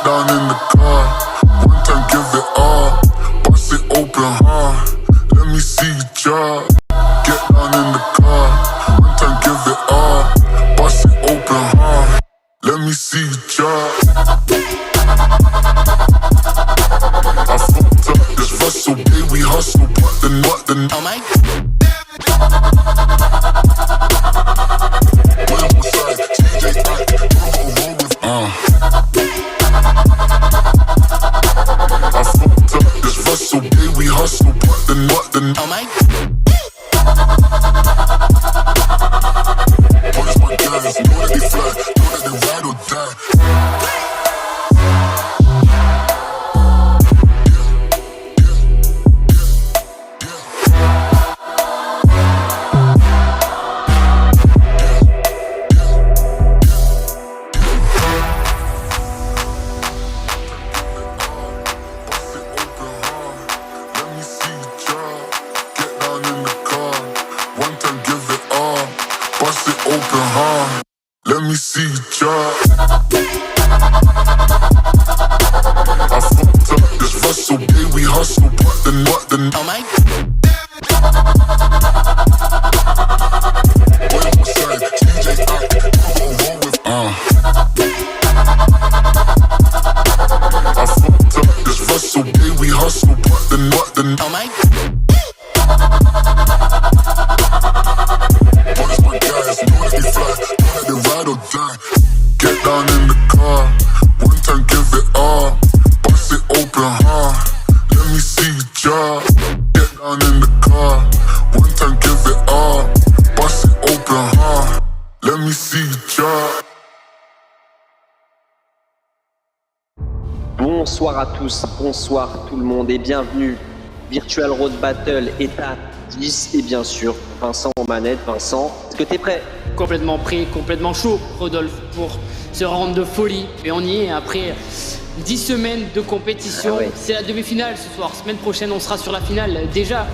down in the car. One time, give it all. Bust it open hard. Let me see you drop. Get down in the car. One time, give it all. Bust it open hard. Let me see you drop. I fucked up this Russell, baby, we hustle, but the oh my. I fucked up this Russell, baby, we hustle, but the oh my. Punish my guys, know that they fly, know that they ride or die. Bust it open hard. Let me see you drop. I fucked up this Russell, baby, we hustle, but the oh my. Boy on my side, DJ out, I'm roll with I fucked up this Russell, baby, we hustle, but the oh my. Get down in the car, one time give it all. Bust it open hard, let me see you drop. Get down in the car, one time give it all. Bust it open hard, let me see you drop. Bonsoir à tous, bonsoir tout le monde et bienvenue. Virtual Road Battle état 10 et bien sûr Vincent en manette. Vincent, est-ce que t'es prêt? Complètement prêt, complètement chaud, Rodolphe, pour ce round de folie. Et on y est après 10 semaines de compétition. Ah ouais. C'est la demi-finale ce soir. Semaine prochaine, on sera sur la finale. Déjà,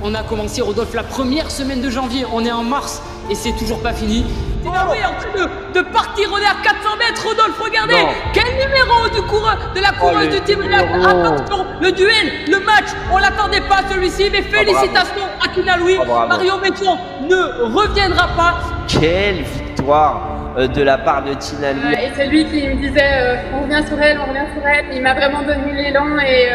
on a commencé, Rodolphe, la première semaine de janvier. On est en mars et c'est toujours pas fini. Tinaoui est en train de partir, on est à 400 mètres, Rodolphe, regardez. Non. Quel numéro de la coureuse de Team Black. Attention, le duel, le match, on l'attendait pas celui-ci, mais félicitations à Tinaoui. Mario Metton ne reviendra pas. Quelle victoire de la part de Tina Louis. Et c'est lui qui me disait on revient sur elle, on revient sur elle. Il m'a vraiment donné l'élan et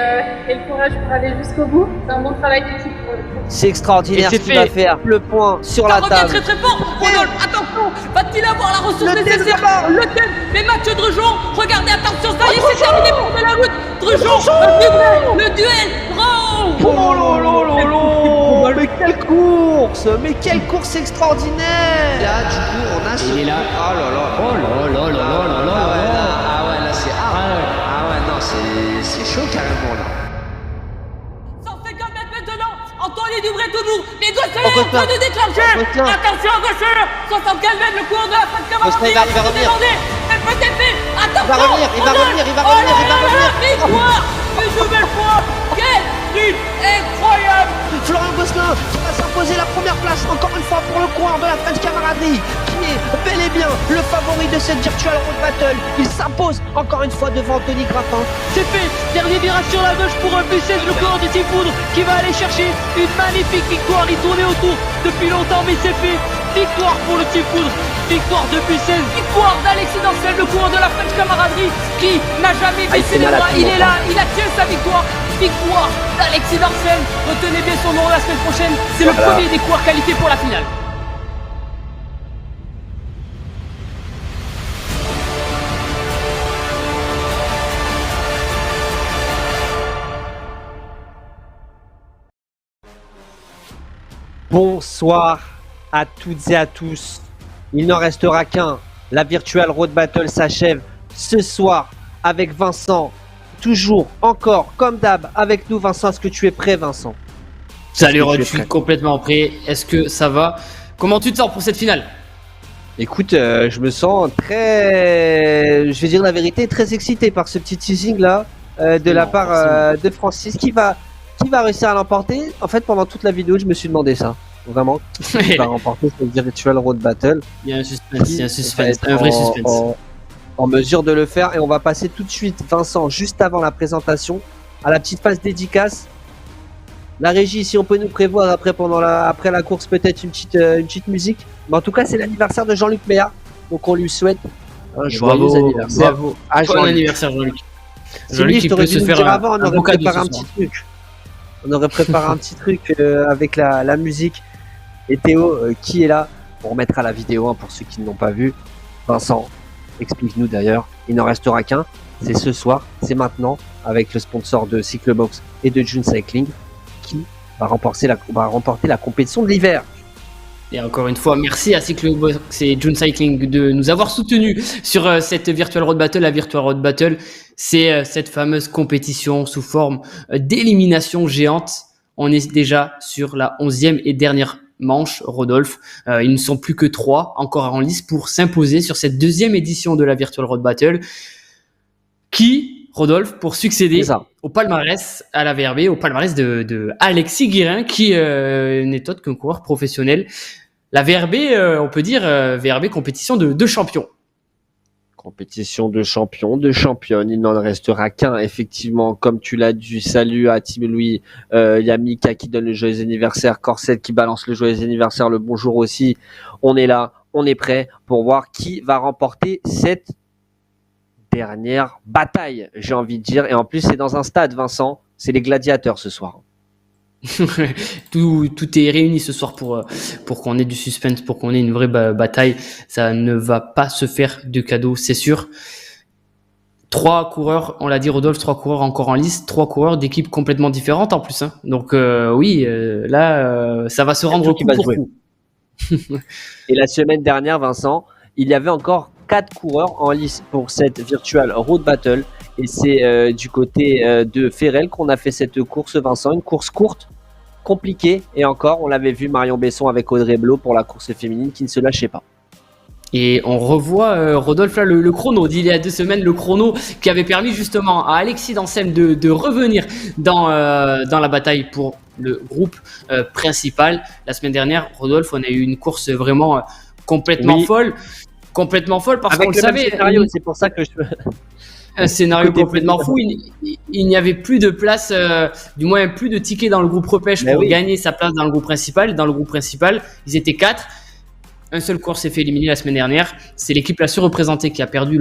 le courage pour aller jusqu'au bout. C'est un bon travail d'équipe pour le coup. C'est extraordinaire ce qu'il va faire. Le point sur la Ça table. revient très fort. Rodolphe, attention. Va-t-il avoir la ressource nécessaire? Le thème, les matchs de Drujon. Regardez, attention, ça y est, c'est terminé pour de la route. Drujon, le duel. Oh mais quelle course! Mais quelle course extraordinaire! Là, du coup, on a ce... Il est là. Oh là là! Oh là là là là là là. Ah ouais, là, c'est... Ah ouais, non, c'est chaud carrément, là. 150 mètres maintenant. Antoine Dubré toujours. Les Gosselin Oh, en train de déclencher. Gosselin. Attention, Gosselin. 75 mètres le cours de la fin de cavalerie. Gosselin, il va revenir. Elle peut t'aider. Attention. Il va revenir, il va Rodolphe. revenir, il va Oh là revenir, il va là là, revenir. victoire. Une nouvelle fois. Quelle lutte incroyable. Florian Gosselin qui va s'imposer la première place encore une fois pour le coureur de la French Camaraderie qui est bel et bien le favori de cette Virtual Road Battle. Il s'impose encore une fois devant Anthony Graffin. C'est fait. Dernier virage sur la gauche pour Bussez, le coureur du Team Foudre qui va aller chercher une magnifique victoire. Il tournait autour depuis longtemps, mais c'est fait. Victoire pour le Team Foudre. Victoire de Bussez. Victoire d'Alexis Dancel, le coureur de la French Camaraderie qui n'a jamais baissé les bras. Il est là, il a tient sa victoire. Victoire d'Alexis Dancel. Retenez bien son nom la semaine prochaine. C'est le premier des coureurs qualifiés pour la finale. Bonsoir à toutes et à tous. Il n'en restera qu'un. La Virtual Road Battle s'achève ce soir avec Vincent. Toujours, encore, comme d'hab, avec nous. Vincent, est-ce que tu es prêt, Vincent? Salut Est-ce que Rod, tu es je suis prêt? complètement prêt. Est-ce que ça va? Comment tu te sens pour cette finale? Écoute, je me sens très, je vais dire la vérité, très excité par ce petit teasing là de la part de Francis qui va réussir à l'emporter. En fait, pendant toute la vidéo, je me suis demandé ça, vraiment, qui va remporter cette Virtual Road Battle. Il y a un suspense, il y a un suspense, Va être un vrai suspense. en mesure de le faire, et on va passer tout de suite, Vincent, juste avant la présentation, à la petite phase dédicace. La régie, si on peut nous prévoir après la course peut-être une petite musique. Mais en tout cas, c'est l'anniversaire de Jean-Luc Méa, donc on lui souhaite un joyeux anniversaire. Bravo. à Bon Jean-Luc. anniversaire Jean-Luc. Jean-Luc, qui t'aurais peut dû se nous faire dire avant, on un aurait beau cadeau préparé ce un soir. petit truc. On aurait préparé un petit truc avec la musique. Et Théo, qui est là, on remettra la vidéo pour ceux qui ne l'ont pas vu. Vincent, explique-nous d'ailleurs. Il n'en restera qu'un. C'est ce soir, c'est maintenant, avec le sponsor de Cyclebox et de June Cycling, qui va remporter la compétition de l'hiver. Et encore une fois, merci à Cyclebox et June Cycling de nous avoir soutenus sur cette Virtual Road Battle. La Virtual Road Battle, c'est cette fameuse compétition sous forme d'élimination géante. On est déjà sur la 11e et dernière manche, Rodolphe. Ils ne sont plus que 3 encore en lice pour s'imposer sur cette deuxième édition de la Virtual Road Battle. Qui, Rodolphe, pour succéder au palmarès, à la VRB, au palmarès de Alexis Guérin, qui n'est autre qu'un coureur professionnel. La VRB, on peut dire VRB compétition de champions. Compétition de champions, de championnes, il n'en restera qu'un, effectivement, comme tu l'as dit. Salut à Tim Louis, il y a Mika qui donne le joyeux anniversaire, Corset qui balance le joyeux anniversaire, le bonjour aussi. On est là, on est prêt pour voir qui va remporter cette dernière bataille, j'ai envie de dire. Et en plus, c'est dans un stade, Vincent, c'est les gladiateurs ce soir. tout est réuni ce soir pour qu'on ait du suspense, pour qu'on ait une vraie bataille. Ça ne va pas se faire de cadeau, c'est sûr. 3 coureurs, on l'a dit Rodolphe, 3 coureurs encore en lice, 3 coureurs d'équipes complètement différentes en plus. Hein. Donc là, ça va se rendre coup pour coup. Et la semaine dernière, Vincent, il y avait encore 4 coureurs en lice pour cette Virtual Road Battle. Et c'est du côté de Ferrel qu'on a fait cette course, Vincent. Une course courte, compliquée. Et encore, on l'avait vu Marion Besson avec Audrey Blot pour la course féminine qui ne se lâchait pas. Et on revoit Rodolphe là le chrono d'il y a 2 semaines, le chrono qui avait permis justement à Alexis Dancel de revenir dans la bataille pour le groupe principal. La semaine dernière, Rodolphe, on a eu une course vraiment complètement folle. Complètement folle parce avec qu'on le savait. Scénario, c'est pour ça que je... Un scénario complètement fou. Il n'y avait plus de place, du moins plus de tickets dans le groupe repêche pour gagner sa place dans le groupe principal. Dans le groupe principal, ils étaient 4. un seul coureur s'est fait éliminer la semaine dernière. C'est l'équipe la surreprésentée qui a perdu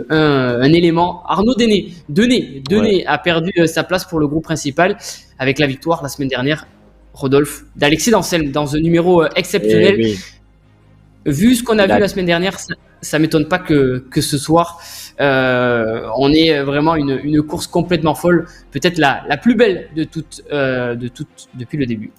un élément. Arnaud Denay a perdu sa place pour le groupe principal avec la victoire la semaine dernière. Rodolphe, d'Alexis Danselme dans un numéro exceptionnel. Oui. Vu ce qu'on a vu la semaine dernière, ça m'étonne pas que ce soir, on ait vraiment une course complètement folle, peut-être la plus belle de toutes depuis le début.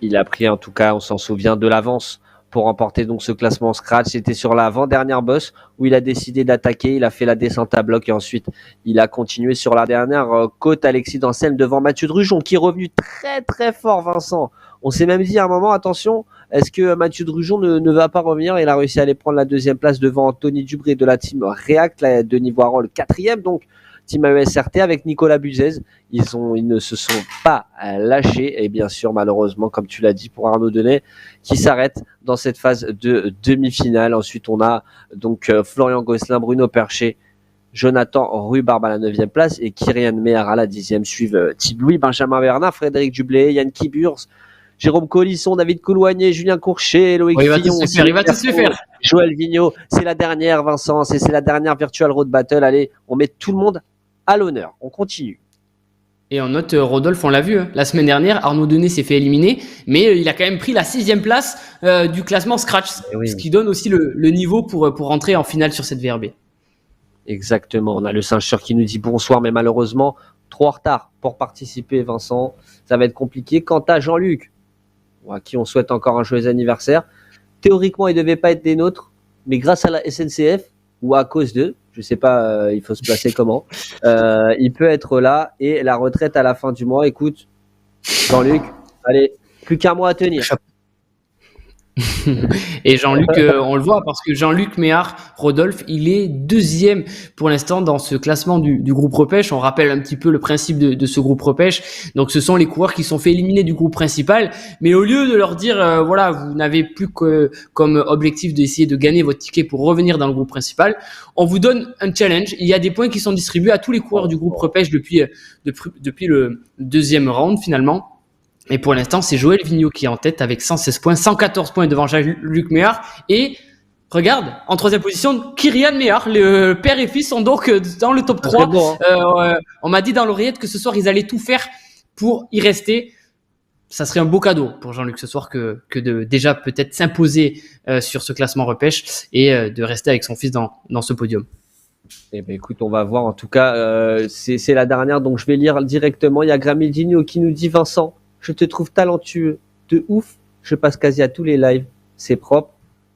Il a pris, en tout cas, on s'en souvient, de l'avance pour remporter donc ce classement scratch. C'était sur l'avant-dernière bosse où il a décidé d'attaquer. Il a fait la descente à bloc et ensuite il a continué sur la dernière côte. Alexis Danselme devant Mathieu Drujon qui est revenu très très fort, Vincent. On s'est même dit à un moment, attention, est-ce que Mathieu Drujon ne va pas revenir? Il a réussi à aller prendre la deuxième place devant Anthony Dubré de la team React, Denis Voirol, 4e, donc team AESRT avec Nicolas Buzès. Ils ne se sont pas lâchés et bien sûr, malheureusement, comme tu l'as dit, pour Arnaud Denay, qui s'arrête dans cette phase de demi-finale. Ensuite, on a donc Florian Gosselin, Bruno Perchet, Jonathan Rhubarbe à la 9e place et Kyrian Meyer à la 10e. Suivent Tim Louis, Benjamin Bernard, Frédéric Dublé, Yann Kiburs, Jérôme Colisson, David Couloigné, Julien Courchet, Loïc Fillon. Il va tous les faire. Joël Vigneault. C'est la dernière, Vincent. C'est la dernière Virtual Road Battle. Allez, on met tout le monde à l'honneur. On continue. Et on note, Rodolphe, on l'a vu, la semaine dernière, Arnaud Denay s'est fait éliminer, mais il a quand même pris la 6e place du classement Scratch, ce qui donne aussi le niveau pour rentrer en finale sur cette VRB. Exactement. On a le Saint-Sûr qui nous dit bonsoir, mais malheureusement, trop en retard pour participer, Vincent. Ça va être compliqué. Quant à Jean-Luc, à qui on souhaite encore un joyeux anniversaire, théoriquement, il ne devait pas être des nôtres, mais grâce à la SNCF, ou à cause d'eux, je sais pas, il faut se placer comment, il peut être là, et la retraite à la fin du mois. Écoute, Jean-Luc, allez, plus qu'un mois à tenir. Et Jean-Luc, on le voit parce que Jean-Luc Méhard, Rodolphe, il est 2e pour l'instant dans ce classement du groupe repêche. On rappelle un petit peu le principe de ce groupe repêche. Donc, ce sont les coureurs qui sont fait éliminer du groupe principal. Mais au lieu de leur dire, voilà, vous n'avez plus que comme objectif d'essayer de gagner votre ticket pour revenir dans le groupe principal, on vous donne un challenge. Il y a des points qui sont distribués à tous les coureurs du groupe repêche depuis le 2e round finalement. Et pour l'instant, c'est Joël Vigneault qui est en tête avec 116 points, 114 points devant Jean-Luc Méhard. Et regarde, en 3e position, Kyrian Méhard, le père et fils sont donc dans le top 3. Bon, hein. On m'a dit dans l'oreillette que ce soir, ils allaient tout faire pour y rester. Ça serait un beau cadeau pour Jean-Luc ce soir que de déjà peut-être s'imposer sur ce classement repêche et de rester avec son fils dans ce podium. Eh ben écoute, on va voir. En tout cas, c'est la dernière, donc je vais lire directement. Il y a Gramildinho qui nous dit: Vincent, je te trouve talentueux de ouf. Je passe quasi à tous les lives. C'est propre.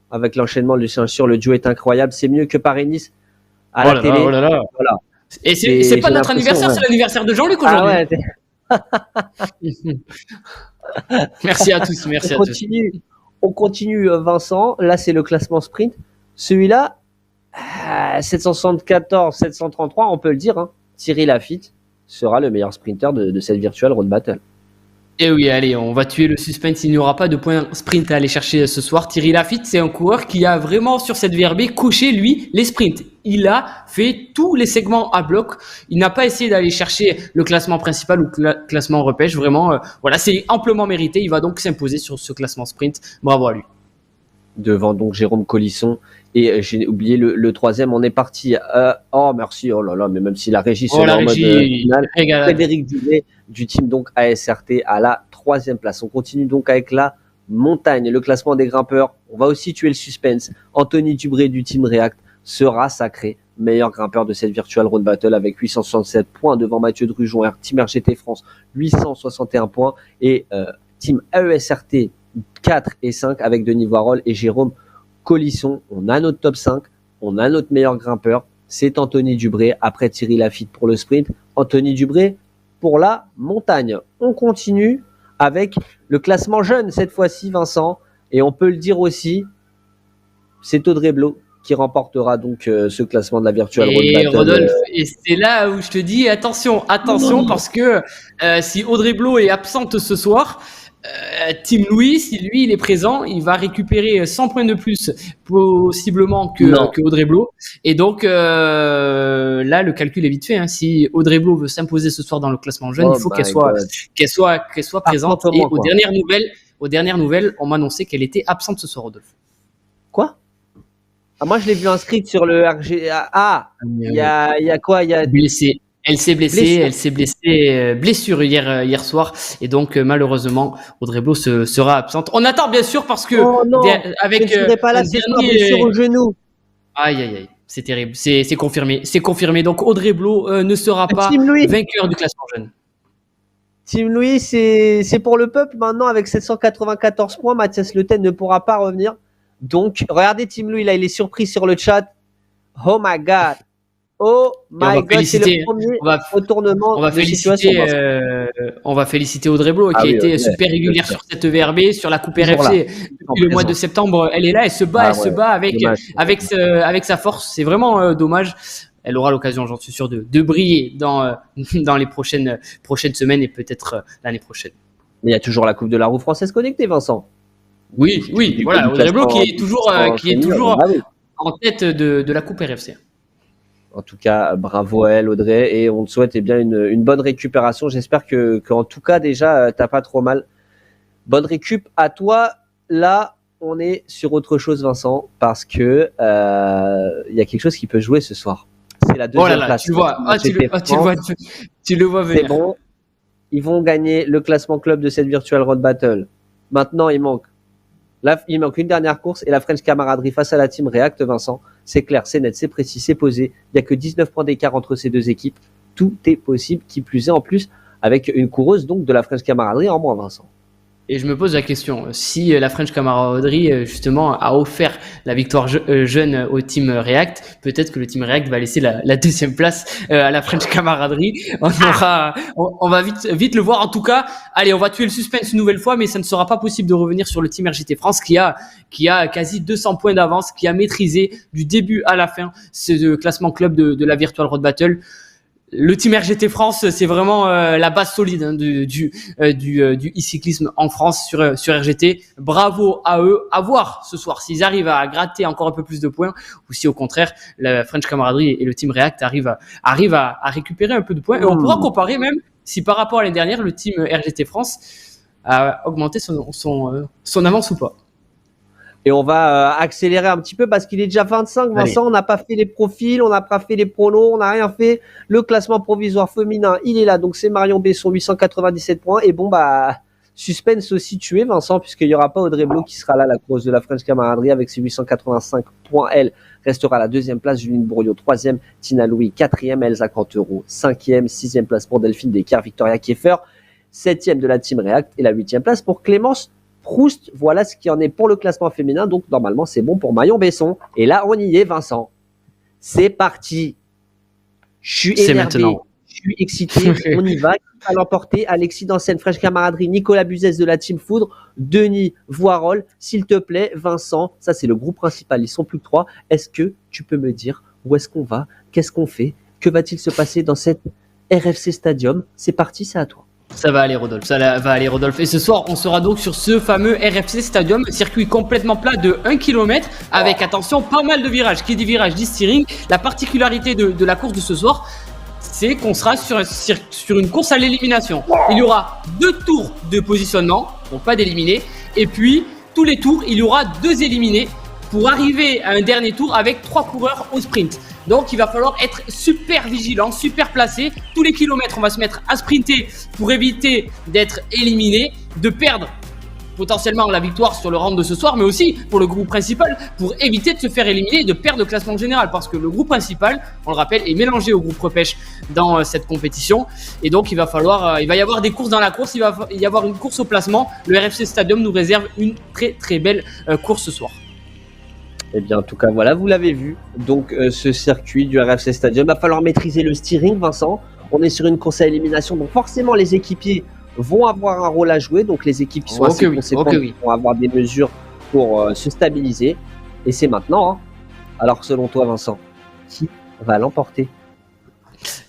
Avec l'enchaînement de Saint-Sûr, le duo est incroyable. C'est mieux que Paris-Nice à la télé. Voilà. Et c'est pas notre anniversaire, c'est l'anniversaire de Jean-Luc aujourd'hui. Ah ouais. Merci à tous. Merci à tous. On continue, Vincent. Là, c'est le classement sprint. Celui-là, 774, 733, on peut le dire. Hein. Thierry Lafitte sera le meilleur sprinter de cette Virtual Road Battle. Et oui, allez, on va tuer le suspense. Il n'y aura pas de point sprint à aller chercher ce soir. Thierry Lafitte, c'est un coureur qui a vraiment sur cette VRB coché, lui, les sprints. Il a fait tous les segments à bloc. Il n'a pas essayé d'aller chercher le classement principal ou le classement repêche. Vraiment, voilà, c'est amplement mérité. Il va donc s'imposer sur ce classement sprint. Bravo à lui. Devant donc Jérôme Colisson. Et j'ai oublié le 3e, on est parti. Oh merci, oh là là, mais même si la régie se met en mode finale, Frédéric Dubré du team donc ASRT à la 3e place. On continue donc avec la montagne, le classement des grimpeurs. On va aussi tuer le suspense. Anthony Dubré du team React sera sacré meilleur grimpeur de cette Virtual Road Battle avec 867 points devant Mathieu Drujon, team RGT France 861 points et team AESRT 4 et 5 avec Denis Voirol et Jérôme Colisson. On a notre top 5, on a notre meilleur grimpeur, c'est Anthony Dubré, après Thierry Lafitte pour le sprint, Anthony Dubré pour la montagne. On continue avec le classement jeune cette fois-ci, Vincent, et on peut le dire aussi, c'est Audrey Blo qui remportera donc ce classement de la Virtual Road Battle. Rodolphe, et c'est là où je te dis attention, parce que si Audrey Blo est absente ce soir, Tim Louis, si lui il est présent, il va récupérer 100 points de plus possiblement que Audrey Blo. Et donc là le calcul est vite fait. Hein. Si Audrey Blo veut s'imposer ce soir dans le classement jeune, il faut qu'elle soit présente. Et aux dernières nouvelles, on m'a annoncé qu'elle était absente ce soir, Rodolphe. Quoi? Ah, moi, je l'ai vu inscrite sur le RG. Ah, il y a quoi? Il y a Blessée. Elle s'est blessée, blessure hier soir, et donc malheureusement Audrey Blo sera absente. On attend bien sûr parce que Oh non, avec je ne serai pas là, un c'est pas dernier, blessure au genou. aïe, c'est terrible, c'est confirmé. Donc Audrey Blo ne sera pas Team Louis. vainqueur du classement jeune. Team Louis, c'est pour le peuple maintenant avec 794 points. Mathias Le Ten ne pourra pas revenir. Donc, regardez Team Louis, là, il est surpris sur le chat. Oh my God. Oh my God, c'est le premier retournement on va de situation. On va féliciter Audrey Blo qui a été super régulière sur cette VRB, sur la Coupe RFC. Depuis le mois de septembre, elle est là, elle se bat avec sa force. C'est vraiment dommage. Elle aura l'occasion, j'en suis sûr, de briller dans les prochaines semaines et peut-être l'année prochaine. Mais il y a toujours la Coupe de la Roue française connectée, Vincent. Oui, voilà, Audrey Blo qui est toujours en tête de la Coupe RFC. En tout cas, bravo à elle, Audrey, et on te souhaite bien une bonne récupération. J'espère qu'en tout cas, déjà, t'as pas trop mal. Bonne récup à toi. Là, on est sur autre chose, Vincent, parce que il y a quelque chose qui peut jouer ce soir. C'est la deuxième place. Tu le vois venir. C'est bon. Ils vont gagner le classement club de cette Virtual Road Battle. Maintenant, il manque une dernière course et la French camaraderie face à la team React, Vincent. C'est clair, c'est net, c'est précis, c'est posé. Il n'y a que 19 points d'écart entre ces deux équipes. Tout est possible, qui plus est en plus avec une coureuse donc de la French camaraderie en moins, Vincent. Et je me pose la question, si la French camaraderie justement a offert la victoire jeune au team React, peut-être que le team React va laisser la deuxième place à la French camaraderie. On va vite le voir. En tout cas, allez, on va tuer le suspense une nouvelle fois, mais ça ne sera pas possible de revenir sur le team RGT France qui a quasi 200 points d'avance, qui a maîtrisé du début à la fin ce classement club de la Virtual Road Battle. Le team RGT France, c'est vraiment la base solide du e-cyclisme en France sur RGT. Bravo à eux. À voir ce soir s'ils arrivent à gratter encore un peu plus de points ou si au contraire la French camaraderie et le team React arrivent à récupérer un peu de points. Et on pourra comparer même si par rapport à l'année dernière le team RGT France a augmenté son avance ou pas. Et on va accélérer un petit peu parce qu'il est déjà 25, Vincent. Allez. On n'a pas fait les profils, on n'a pas fait les pronos, on n'a rien fait. Le classement provisoire féminin, il est là. Donc, c'est Marion Besson, 897 points. Et bon, suspense aussi tué, Vincent, puisqu'il n'y aura pas Audrey Blo qui sera là, la course de la French camaraderie avec ses 885 points. Elle restera à la deuxième place. Juline Bourriot, troisième. Tina Louis, quatrième. Elsa Cantereau, cinquième. Sixième place pour Delphine Descartes, Victoria Kieffer. Septième de la team React. Et la huitième place pour Clémence Proust. Voilà ce qui en est pour le classement féminin. Donc, normalement, c'est bon pour Marion Besson. Et là, on y est, Vincent. C'est parti. Je suis énervé. Maintenant. Je suis excité. On y va. Qui va l'emporter? Alexis Dansen, French camaraderie, Nicolas Buzès de la team Foudre, Denis Voirol. S'il te plaît, Vincent, ça, c'est le groupe principal. Ils sont plus que 3. Est-ce que tu peux me dire où est-ce qu'on va? Qu'est-ce qu'on fait? Que va-t-il se passer dans cette RFC Stadium? C'est parti, c'est à toi. Ça va aller, Rodolphe. Et ce soir, on sera donc sur ce fameux RFC Stadium, circuit complètement plat de 1 km avec, attention, pas mal de virages. Qui dit virage dit steering. La particularité de la course de ce soir, c'est qu'on sera sur une course à l'élimination. Il y aura 2 tours de positionnement, donc pas d'éliminés. Et puis, tous les tours, il y aura 2 éliminés pour arriver à un dernier tour avec 3 coureurs au sprint. Donc, il va falloir être super vigilant, super placé. Tous les kilomètres, on va se mettre à sprinter pour éviter d'être éliminé, de perdre potentiellement la victoire sur le round de ce soir, mais aussi pour le groupe principal, pour éviter de se faire éliminer et de perdre le classement général. Parce que le groupe principal, on le rappelle, est mélangé au groupe repêche dans cette compétition. Et donc, il va y avoir des courses dans la course, il va y avoir une course au placement. Le RFC Stadium nous réserve une très très belle course ce soir. Eh bien, en tout cas, voilà, vous l'avez vu. Donc, ce circuit du RFC Stadium, il va falloir maîtriser le steering, Vincent. On est sur une course à élimination, donc forcément, les équipiers vont avoir un rôle à jouer. Donc, les équipes qui sont assez conséquentes vont avoir des mesures pour se stabiliser. Et c'est maintenant. Hein. Alors, selon toi, Vincent, qui va l'emporter?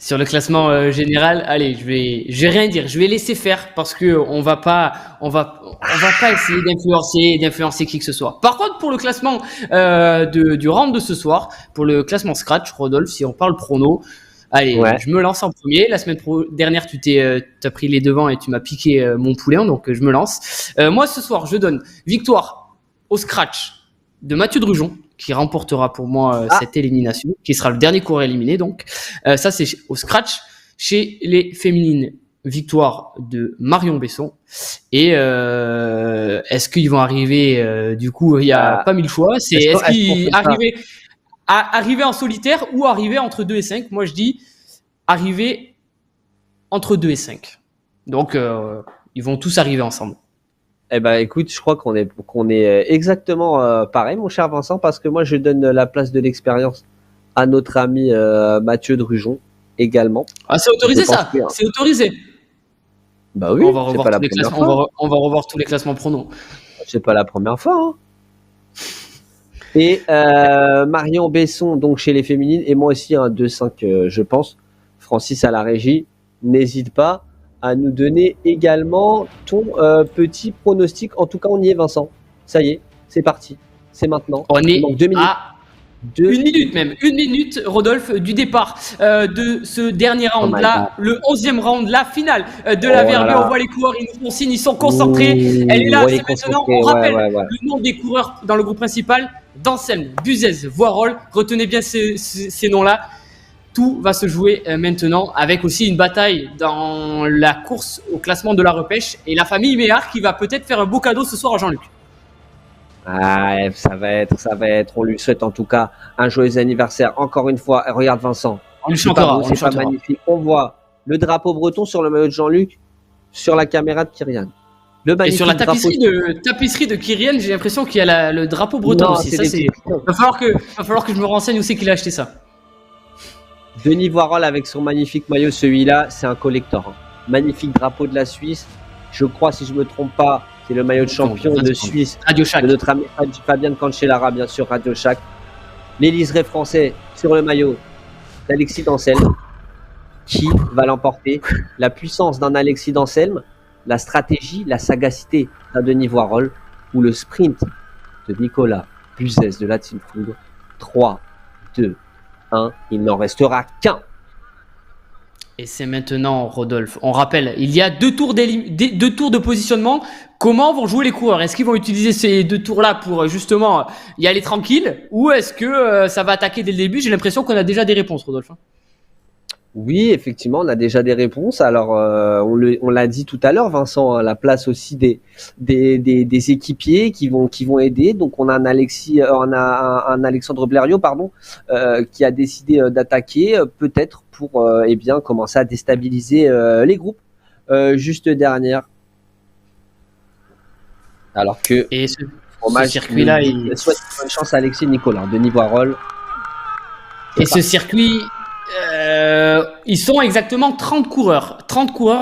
Sur le classement général, allez, je vais rien dire, je vais laisser faire parce que on va pas essayer d'influencer qui que ce soit. Par contre, pour le classement du round de ce soir, pour le classement scratch, Rodolphe, si on parle prono, allez, je me lance en premier. La semaine dernière, t'as pris les devants et tu m'as piqué mon poulain, donc je me lance. Moi, ce soir, je donne victoire au scratch de Mathieu Drujon, qui remportera pour moi cette élimination, qui sera le dernier coureur éliminé. Donc, ça, c'est au scratch. Chez les féminines, victoire de Marion Besson. Et est-ce qu'ils vont arriver du coup, il n'y a pas mille choix. Est-ce qu'ils arriver en solitaire ou arriver entre 2 et 5? Moi, je dis arriver entre 2 et 5. Donc, ils vont tous arriver ensemble. Eh ben, écoute, je crois qu'on est exactement pareil, mon cher Vincent, parce que moi, je donne la place de l'expérience à notre ami Mathieu Drujon également. Ah, c'est autorisé ça. C'est autorisé. Bah oui. On va revoir tous les classements. On va revoir tous les classements pronos. C'est pas la première fois. Hein. Et Marion Besson, donc chez les féminines, et moi aussi un 2-5, je pense. Francis à la régie, n'hésite pas à nous donner également ton petit pronostic. En tout cas, on y est, Vincent. Ça y est, c'est parti. C'est maintenant. On est donc 2 minutes. Une minute, Rodolphe, du départ de ce dernier round là, le 11e round, la finale de la VRB. On voit les coureurs, ils nous font signe, ils sont concentrés. Elle est là, c'est maintenant. On rappelle le nom des coureurs dans le groupe principal: Danselme, Buzès, Voirol. Retenez bien ces noms-là. Tout va se jouer maintenant, avec aussi une bataille dans la course au classement de la repêche et la famille Méhard qui va peut-être faire un beau cadeau ce soir à Jean-Luc. Ah, ça va être. On lui souhaite en tout cas un joyeux anniversaire. Encore une fois, regarde Vincent. On lui chantera. C'est pas magnifique. On voit le drapeau breton sur le maillot de Jean-Luc, sur la caméra de Kyrian. Et sur la tapisserie de Kyrian, j'ai l'impression qu'il y a le drapeau breton aussi. Ça, va falloir que je me renseigne où c'est qu'il a acheté ça. Denis Voirol avec son magnifique maillot, celui-là, c'est un collector. Hein. Magnifique drapeau de la Suisse. Je crois, si je me trompe pas, c'est le maillot de champion de Suisse de notre ami Fabien Cancellara, bien sûr, Radio Shack. Les liserés français sur le maillot d'Alexis Danselme. Qui va l'emporter? La puissance d'un Alexis Danselme, la stratégie, la sagacité d'un Denis Voirol ou le sprint de Nicolas Buzès de la Team Food. 3, 2, 1, il n'en restera qu'un. Et c'est maintenant, Rodolphe. On rappelle, il y a 2 tours de positionnement. Comment vont jouer les coureurs? Est-ce qu'ils vont utiliser ces 2 tours-là pour justement y aller tranquille, ou est-ce que ça va attaquer dès le début? J'ai l'impression qu'on a déjà des réponses, Rodolphe. Oui, effectivement, on a déjà des réponses. Alors, on l'a dit tout à l'heure, Vincent, hein, la place aussi des équipiers qui vont aider. Donc, on a un Alexandre Blériot, qui a décidé d'attaquer, peut-être pour commencer à déstabiliser les groupes. Juste derrière. Alors que ce circuit-là, il souhaite bonne chance à Alexis Nicolas, Denis Voirol. Et ce circuit. Ils sont exactement 30 coureurs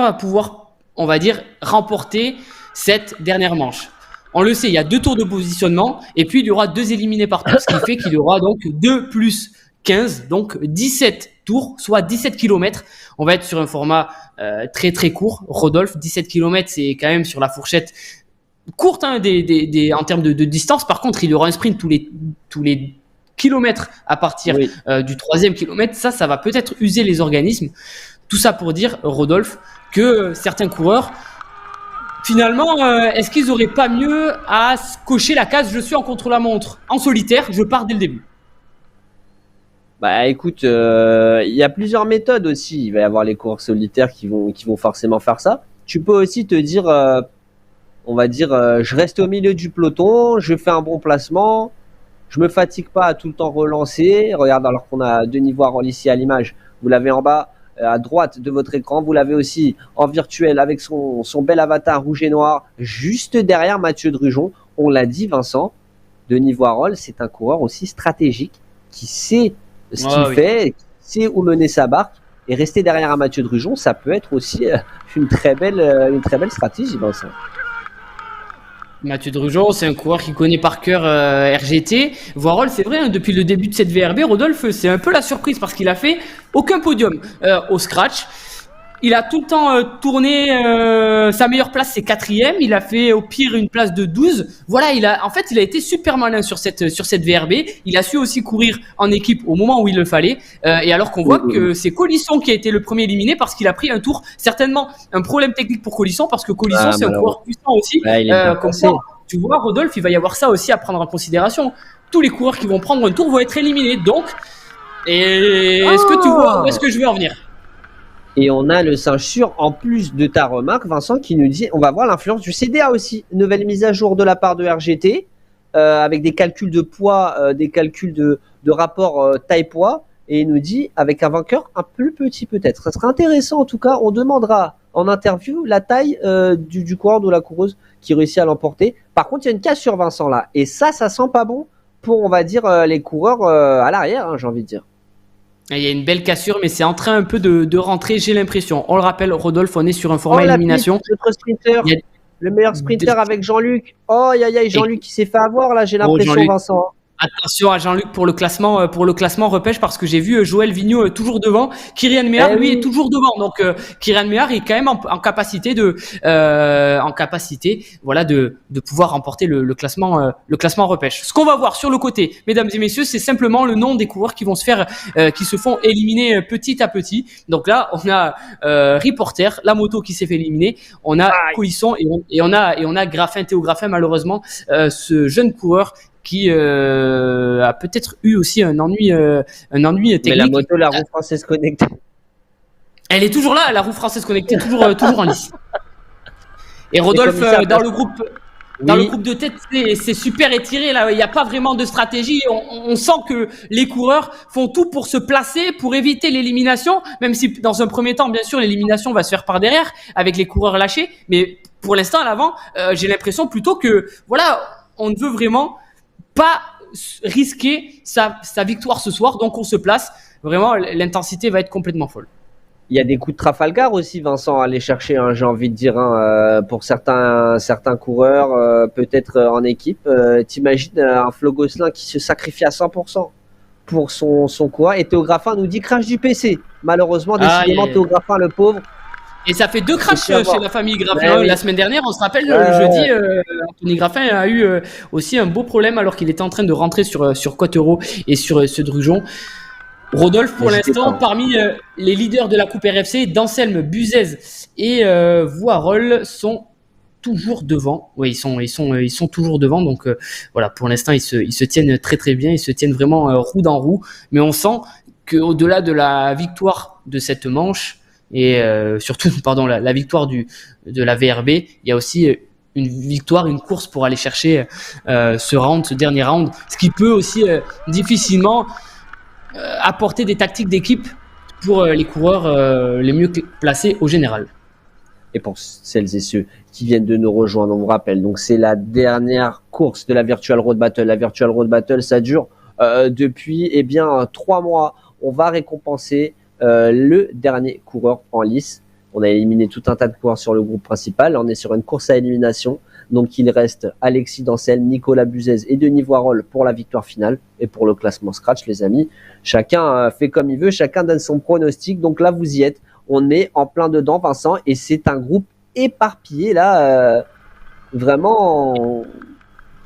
à pouvoir, on va dire, remporter cette dernière manche. On le sait, il y a 2 tours de positionnement et puis il y aura 2 éliminés par tour, ce qui fait qu'il y aura donc 2 plus 15, donc 17 tours, soit 17 km. On va être sur un format très très court. Rodolphe, 17 km, c'est quand même sur la fourchette courte hein, en termes de distance. Par contre, il y aura un sprint tous les kilomètres à partir du 3e kilomètre. Ça va peut-être user les organismes. Tout ça pour dire, Rodolphe, que certains coureurs, finalement, est-ce qu'ils n'auraient pas mieux à cocher la case « Je suis en contre-la-montre en solitaire, je pars dès le début ». Bah écoute, il y a plusieurs méthodes aussi. Il va y avoir les coureurs solitaires qui vont forcément faire ça. Tu peux aussi te dire, je reste au milieu du peloton, je fais un bon placement, je me fatigue pas à tout le temps relancer. Regarde, alors qu'on a Denis Voirol ici à l'image, vous l'avez en bas à droite de votre écran, vous l'avez aussi en virtuel avec son bel avatar rouge et noir juste derrière Mathieu Drujon. On l'a dit, Vincent, Denis Voirol, c'est un coureur aussi stratégique qui sait ce qu'il fait, qui sait où mener sa barque, et rester derrière un Mathieu Drujon, ça peut être aussi une très belle stratégie, Vincent. Mathieu Drujon, c'est un coureur qui connaît par cœur RGT. Voirol, c'est vrai, hein, depuis le début de cette VRB, Rodolphe, c'est un peu la surprise parce qu'il a fait aucun podium au scratch. Il a tout le temps tourné, sa meilleure place c'est 4e, il a fait au pire une place de 12. Voilà, il a été super malin sur cette VRB. Il a su aussi courir en équipe au moment où il le fallait. Et alors qu'on voit que c'est Colisson qui a été le premier éliminé parce qu'il a pris un tour, certainement un problème technique pour Colisson parce que Colisson c'est un coureur puissant aussi. tu vois, Rodolphe, il va y avoir ça aussi à prendre en considération. Tous les coureurs qui vont prendre un tour vont être éliminés. Donc, est-ce que tu vois où est-ce que je veux en venir? Et on a le singe sûr, en plus de ta remarque, Vincent, qui nous dit, on va voir l'influence du CDA aussi. Nouvelle mise à jour de la part de RGT, avec des calculs de poids, des calculs de rapport taille-poids. Et il nous dit, avec un vainqueur un plus petit peut-être. Ça serait intéressant en tout cas. On demandera en interview la taille du coureur de la coureuse qui réussit à l'emporter. Par contre, il y a une cassure, Vincent, là. Et ça sent pas bon pour, on va dire, les coureurs à l'arrière, hein, j'ai envie de dire. Il y a une belle cassure, mais c'est en train un peu de rentrer, j'ai l'impression. On le rappelle, Rodolphe, on est sur un format élimination. Notre sprinter, le meilleur sprinter avec Jean-Luc. Oh, Jean-Luc qui s'est fait avoir, là, j'ai l'impression, Vincent. Attention à Jean-Luc pour le classement repêche, parce que j'ai vu Joël Vigneault toujours devant. Kyrian Méhard, lui, est toujours devant. Donc, Kyrian Méhard est quand même en capacité voilà, de pouvoir remporter le classement repêche. Ce qu'on va voir sur le côté, mesdames et messieurs, c'est simplement le nom des coureurs qui vont qui se font éliminer petit à petit. Donc là, on a Reporter, la moto qui s'est fait éliminer. On a Colisson et on a Graffin, Théo Graffin, malheureusement, ce jeune coureur qui a peut-être eu aussi un ennui technique. Mais la moto, la roue française connectée. Elle est toujours là, la roue française connectée, toujours en lice. Et Rodolphe, dans le groupe de tête, c'est super étiré là. Il n'y a pas vraiment de stratégie. On sent que les coureurs font tout pour se placer, pour éviter l'élimination. Même si dans un premier temps, bien sûr, l'élimination va se faire par derrière avec les coureurs lâchés. Mais pour l'instant, à l'avant, j'ai l'impression plutôt que voilà, on ne veut vraiment pas risquer sa victoire ce soir, donc on se place. Vraiment, l'intensité va être complètement folle. Il y a des coups de Trafalgar aussi, Vincent, à aller chercher, hein, j'ai envie de dire, pour certains coureurs, peut-être en équipe. T'imagines un Flo Gosselin qui se sacrifie à 100% pour son coureur. Et Théo Graffin nous dit crash du PC. Malheureusement, décidément, Théo Graffin, le pauvre. Et ça fait 2 crashs chez la famille Graffin. La semaine dernière, on se rappelle, le jeudi, Anthony Graffin a eu aussi un beau problème alors qu'il était en train de rentrer sur Quattero et sur ce Drujon. Rodolphe, pour l'instant, parmi les leaders de la Coupe RFC, Danselme, Buzez et Voirol sont toujours devant. Oui, ils sont toujours devant. Donc voilà, pour l'instant, ils se tiennent très très bien. Ils se tiennent vraiment roue dans roue. Mais on sent qu'au-delà de la victoire de cette manche, et surtout la victoire de la VRB, il y a aussi une course pour aller chercher ce dernier round, ce qui peut aussi difficilement apporter des tactiques d'équipe pour les coureurs les mieux placés au général. Et pour celles et ceux qui viennent de nous rejoindre, on vous rappelle, donc c'est la dernière course de la Virtual Road Battle. La Virtual Road Battle, ça dure depuis 3 mois. On va récompenser le dernier coureur en lice. On a éliminé tout un tas de coureurs sur le groupe principal. On est sur une course à élimination. Donc il reste Alexis Danselme, Nicolas Buzez et Denis Voirol pour la victoire finale. Et pour le classement scratch, les amis, chacun fait comme il veut, chacun donne son pronostic. Donc là, vous y êtes. On est en plein dedans, Vincent, et c'est un groupe éparpillé là. Vraiment,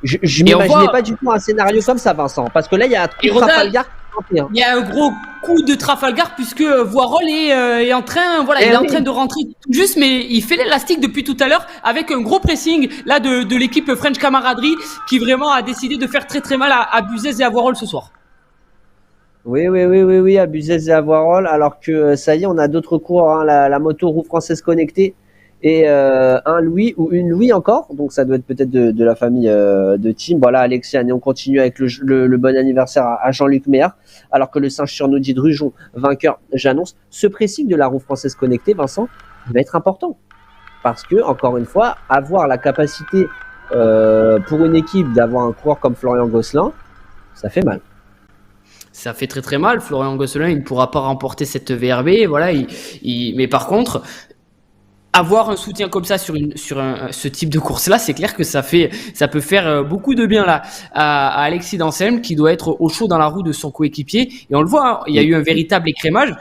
je m'imaginais pas du tout un scénario comme ça, Vincent, parce que là, il y a un truc Trafalgar. Il y a un gros coup de Trafalgar puisque Voirol est en train, en train de rentrer tout juste, mais il fait l'élastique depuis tout à l'heure avec un gros pressing là de l'équipe French Camaraderie qui vraiment a décidé de faire très très mal à Buzez et à Voirol ce soir. Oui, à Buzez et à Voirol, alors que ça y est, on a d'autres coureurs, hein, la moto roue française connectée et un Louis ou une Louis encore, donc ça doit être peut-être de la famille de Tim. Voilà, Alexiane, et on continue avec le bon anniversaire à Jean-Luc Méhard, alors que le singe sur nous dit Drujon, vainqueur, j'annonce. Ce pressing de la roue française connectée, Vincent, va être important, parce que, encore une fois, avoir la capacité pour une équipe d'avoir un coureur comme Florian Gosselin, ça fait mal. Ça fait très très mal. Florian Gosselin, il ne pourra pas remporter cette VRB. Voilà, mais par contre, avoir un soutien comme ça sur ce type de course-là, c'est clair que ça peut faire beaucoup de bien là à Alexis Danselme, qui doit être au chaud dans la roue de son coéquipier. Et on le voit, hein, il y a eu un véritable écrémage.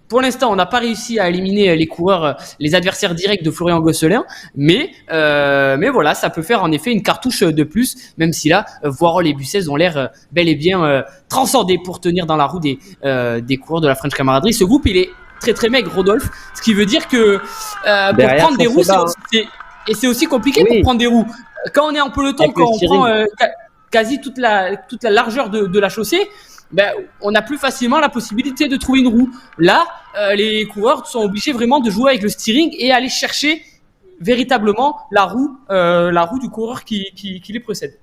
Pour l'instant, on n'a pas réussi à éliminer les coureurs, les adversaires directs de Florian Gosselin, mais voilà, ça peut faire en effet une cartouche de plus, même si là, Voirol et Buzez ont l'air bel et bien transcendés pour tenir dans la roue des coureurs de la French Camaraderie. Ce groupe, il est très très maigre, Rodolphe, ce qui veut dire que pour prendre des roues, c'est aussi compliqué pour prendre des roues. quand on est en peloton, Avec quand le on steering. prend quasi toute la largeur de la chaussée, ben, on a plus facilement la possibilité de trouver une roue. Là, les coureurs sont obligés vraiment de jouer avec le steering et aller chercher véritablement la roue du coureur qui les précède.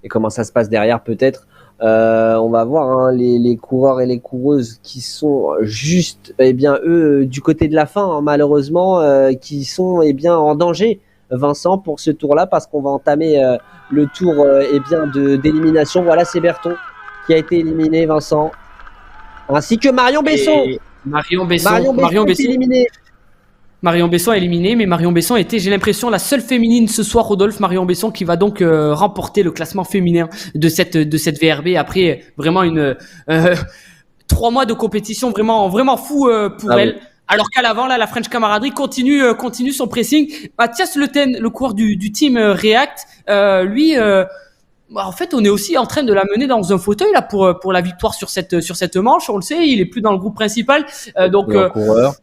Et comment ça se passe derrière peut-être. On va voir hein, les coureurs et les coureuses qui sont juste, eh bien eux, du côté de la fin, hein, malheureusement, qui sont eh bien en danger, Vincent, pour ce tour-là, parce qu'on va entamer le tour eh bien d'élimination. Voilà, c'est Berton qui a été éliminé, Vincent, ainsi que Marion Besson. Et Marion Besson est éliminé. Marion Besson est éliminée, mais Marion Besson était, j'ai l'impression, la seule féminine ce soir, Rodolphe. Marion Besson qui va donc remporter le classement féminin de cette VRB après vraiment 3 mois de compétition vraiment fou pour elle. Oui. Alors qu'à l'avant, là, la French Camaraderie continue son pressing. Mathias Le Ten, le coureur du team React, lui, en fait, on est aussi en train de la mener dans un fauteuil là pour la victoire sur cette manche. On le sait, il est plus dans le groupe principal, donc. Coureur.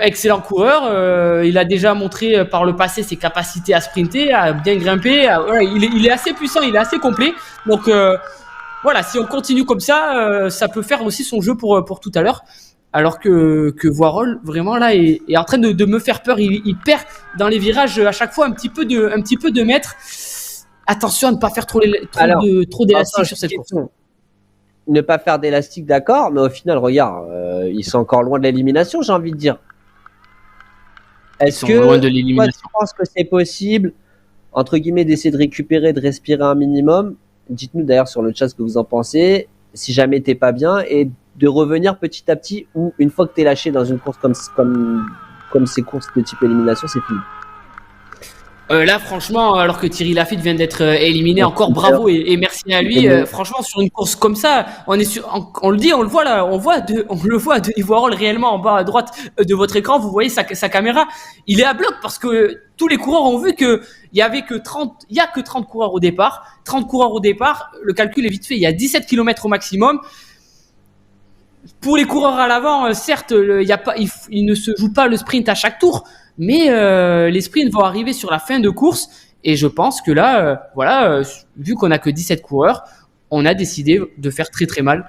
Excellent coureur, il a déjà montré par le passé ses capacités à sprinter, à bien grimper, il est assez puissant, il est assez complet. Donc voilà, si on continue comme ça, ça peut faire aussi son jeu pour tout à l'heure. Alors que Voirol vraiment là est en train de me faire peur, il perd dans les virages à chaque fois un petit peu de mètres. Attention à ne pas faire trop d'élastique sur cette course. Ne pas faire d'élastique, d'accord, mais au final, regarde, ils sont encore loin de l'élimination, j'ai envie de dire. Est-ce que loin de l'élimination. tu penses que c'est possible, entre guillemets, d'essayer de récupérer, de respirer un minimum? Dites-nous d'ailleurs sur le chat ce que vous en pensez, si jamais t'es pas bien, et de revenir petit à petit, ou une fois que t'es lâché dans une course comme ces courses de type élimination, c'est fini. Là, franchement, alors que Thierry Lafitte vient d'être éliminé, encore bravo et merci à lui. Franchement, sur une course comme ça, on le dit, on le voit là, on le voit Denis Voirol réellement en bas à droite de votre écran. Vous voyez sa caméra, il est à bloc parce que tous les coureurs ont vu que il y a que 30 coureurs au départ. 30 coureurs au départ, le calcul est vite fait. Il y a 17 km au maximum. Pour les coureurs à l'avant, certes, il ne se joue pas le sprint à chaque tour. Mais les sprints vont arriver sur la fin de course et je pense que là, vu qu'on a que 17 coureurs, on a décidé de faire très très mal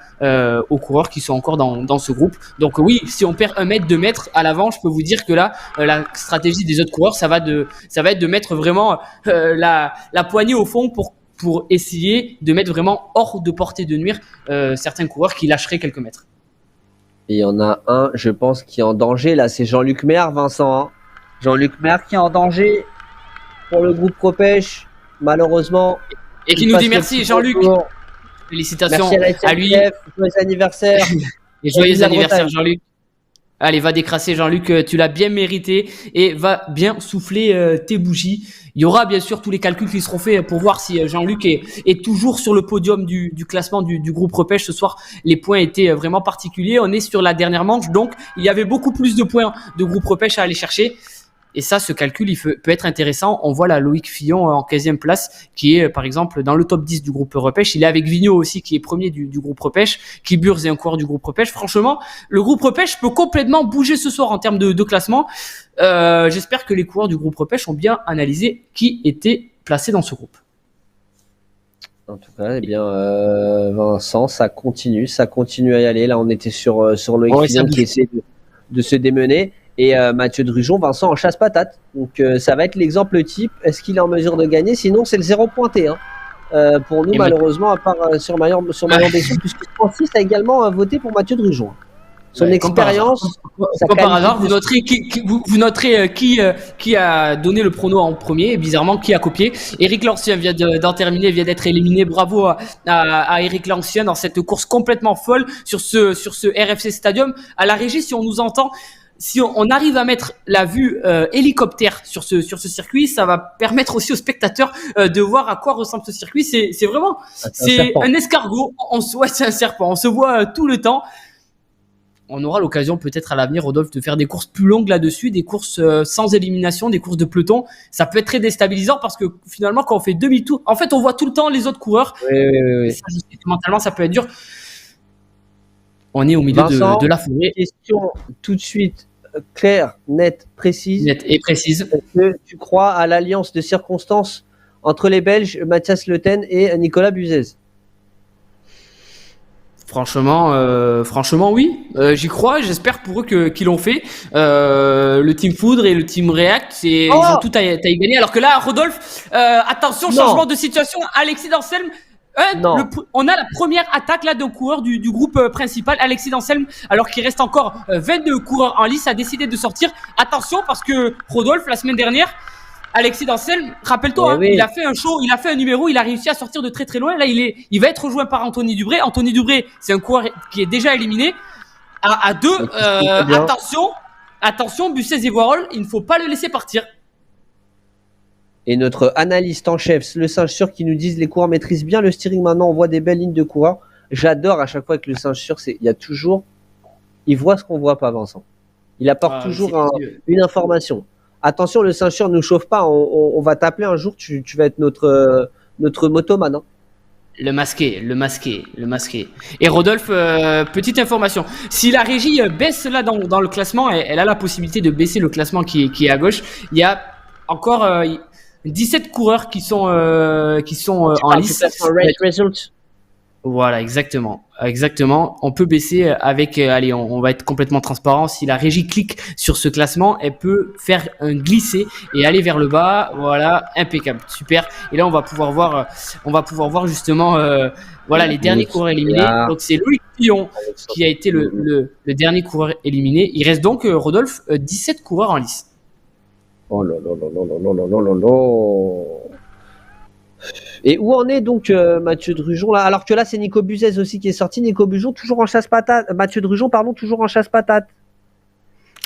aux coureurs qui sont encore dans ce groupe. Donc oui, si on perd 1 mètre, 2 mètres à l'avant, je peux vous dire que là, la stratégie des autres coureurs, ça va être de mettre vraiment la poignée au fond pour essayer de mettre vraiment hors de portée de nuire certains coureurs qui lâcheraient quelques mètres. Et il y en a un, je pense, qui est en danger, là, c'est Jean-Luc Maire, Vincent, hein. Jean-Luc Maire qui est en danger pour le groupe Propêche, malheureusement. Et qui nous dit merci Jean-Luc. Félicitations merci à lui. Joyeux anniversaire. Et joyeux anniversaire Jean-Luc. Allez, va décrasser Jean-Luc, tu l'as bien mérité et va bien souffler tes bougies. Il y aura bien sûr tous les calculs qui seront faits pour voir si Jean-Luc est toujours sur le podium du classement du groupe Repêche. Ce soir, les points étaient vraiment particuliers. On est sur la dernière manche, donc il y avait beaucoup plus de points de groupe Repêche à aller chercher. Et ça, ce calcul, il peut être intéressant. On voit là Loïc Fillon en 15e place, qui est par exemple dans le top 10 du groupe Repêche. Il est avec Vigneault aussi, qui est premier du groupe Repêche, qui Burz est un coureur du groupe Repêche. Franchement, le groupe Repêche peut complètement bouger ce soir en termes de classement. J'espère que les coureurs du groupe Repêche ont bien analysé qui était placé dans ce groupe. En tout cas, eh bien, Vincent, ça continue à y aller. Là, on était sur Loïc Fillon qui essaie de se démener. Et Mathieu Drujon, Vincent en chasse-patate. Donc ça va être l'exemple type. Est-ce qu'il est en mesure de gagner? Sinon, c'est le 0 pointé. Hein. Pour nous, malheureusement, à part sur Marion Besson, puisque Francis a également voté pour Mathieu Drujon. Son expérience. Comme par hasard, vous noterez qui a donné le prono en premier, et bizarrement qui a copié. Eric Lancien vient d'être éliminé. Bravo à Eric Lancien dans cette course complètement folle sur ce RFC Stadium. À la régie, si on nous entend, si on arrive à mettre la vue hélicoptère sur ce circuit, ça va permettre aussi aux spectateurs de voir à quoi ressemble ce circuit. C'est vraiment un escargot. C'est un serpent. On se voit tout le temps. On aura l'occasion peut-être à l'avenir, Rodolphe, de faire des courses plus longues là-dessus, des courses sans élimination, des courses de peloton. Ça peut être très déstabilisant parce que finalement, quand on fait demi-tour, en fait, on voit tout le temps les autres coureurs. Oui. Et ça, je sais que mentalement, ça peut être dur. On est au milieu de la forêt. Question tout de suite claire, nette, précise. Nette et précise. Est-ce que tu crois à l'alliance de circonstances entre les Belges, Mathias Le Ten et Nicolas Buzès? Franchement, oui. J'y crois. J'espère pour eux qu'ils l'ont fait. Le Team Foudre et le Team React, ils ont tout à y gagner. Alors que là, Rodolphe, attention, changement de situation. Alexis Danselm. On a la première attaque là d'un coureur du groupe principal, Alexis Danselm, alors qu'il reste encore 22 coureurs en lice, a décidé de sortir. Attention, parce que Rodolphe, la semaine dernière, Alexis Danselm, rappelle-toi, il a fait un show, il a fait un numéro, il a réussi à sortir de très très loin. Là, il va être rejoint par Anthony Dubré. Anthony Dubré, c'est un coureur qui est déjà éliminé. À deux, attention, Bussez et Voirol, il ne faut pas le laisser partir. Et notre analyste en chef, le singe sûr, qui nous disent les coureurs maîtrisent bien le steering. Maintenant, on voit des belles lignes de coureurs. J'adore à chaque fois que le singe sûr, il voit ce qu'on voit pas, Vincent. Il apporte toujours une information. Attention, le singe sûr ne nous chauffe pas. On va t'appeler un jour, tu vas être notre motoman. Hein. Le masqué. Et Rodolphe, petite information. Si la régie baisse là dans le classement, elle a la possibilité de baisser le classement qui est à gauche. Il y a encore 17 coureurs qui sont en lice. Voilà, exactement. On peut baisser avec, on va être complètement transparent. Si la régie clique sur ce classement, elle peut faire un glisser et aller vers le bas. Voilà, impeccable, super. Et là, on va pouvoir voir justement, les derniers coureurs éliminés. Donc c'est Loïc Fillon qui a été le dernier coureur éliminé. Il reste donc, Rodolphe, 17 coureurs en lice. Oh là là là là là là là là là. Et où en est donc Mathieu Drujon là? Alors que là c'est Nico Buzès aussi qui est sorti. Nico Drujon toujours en chasse-patate. Mathieu Drujon toujours en chasse-patate.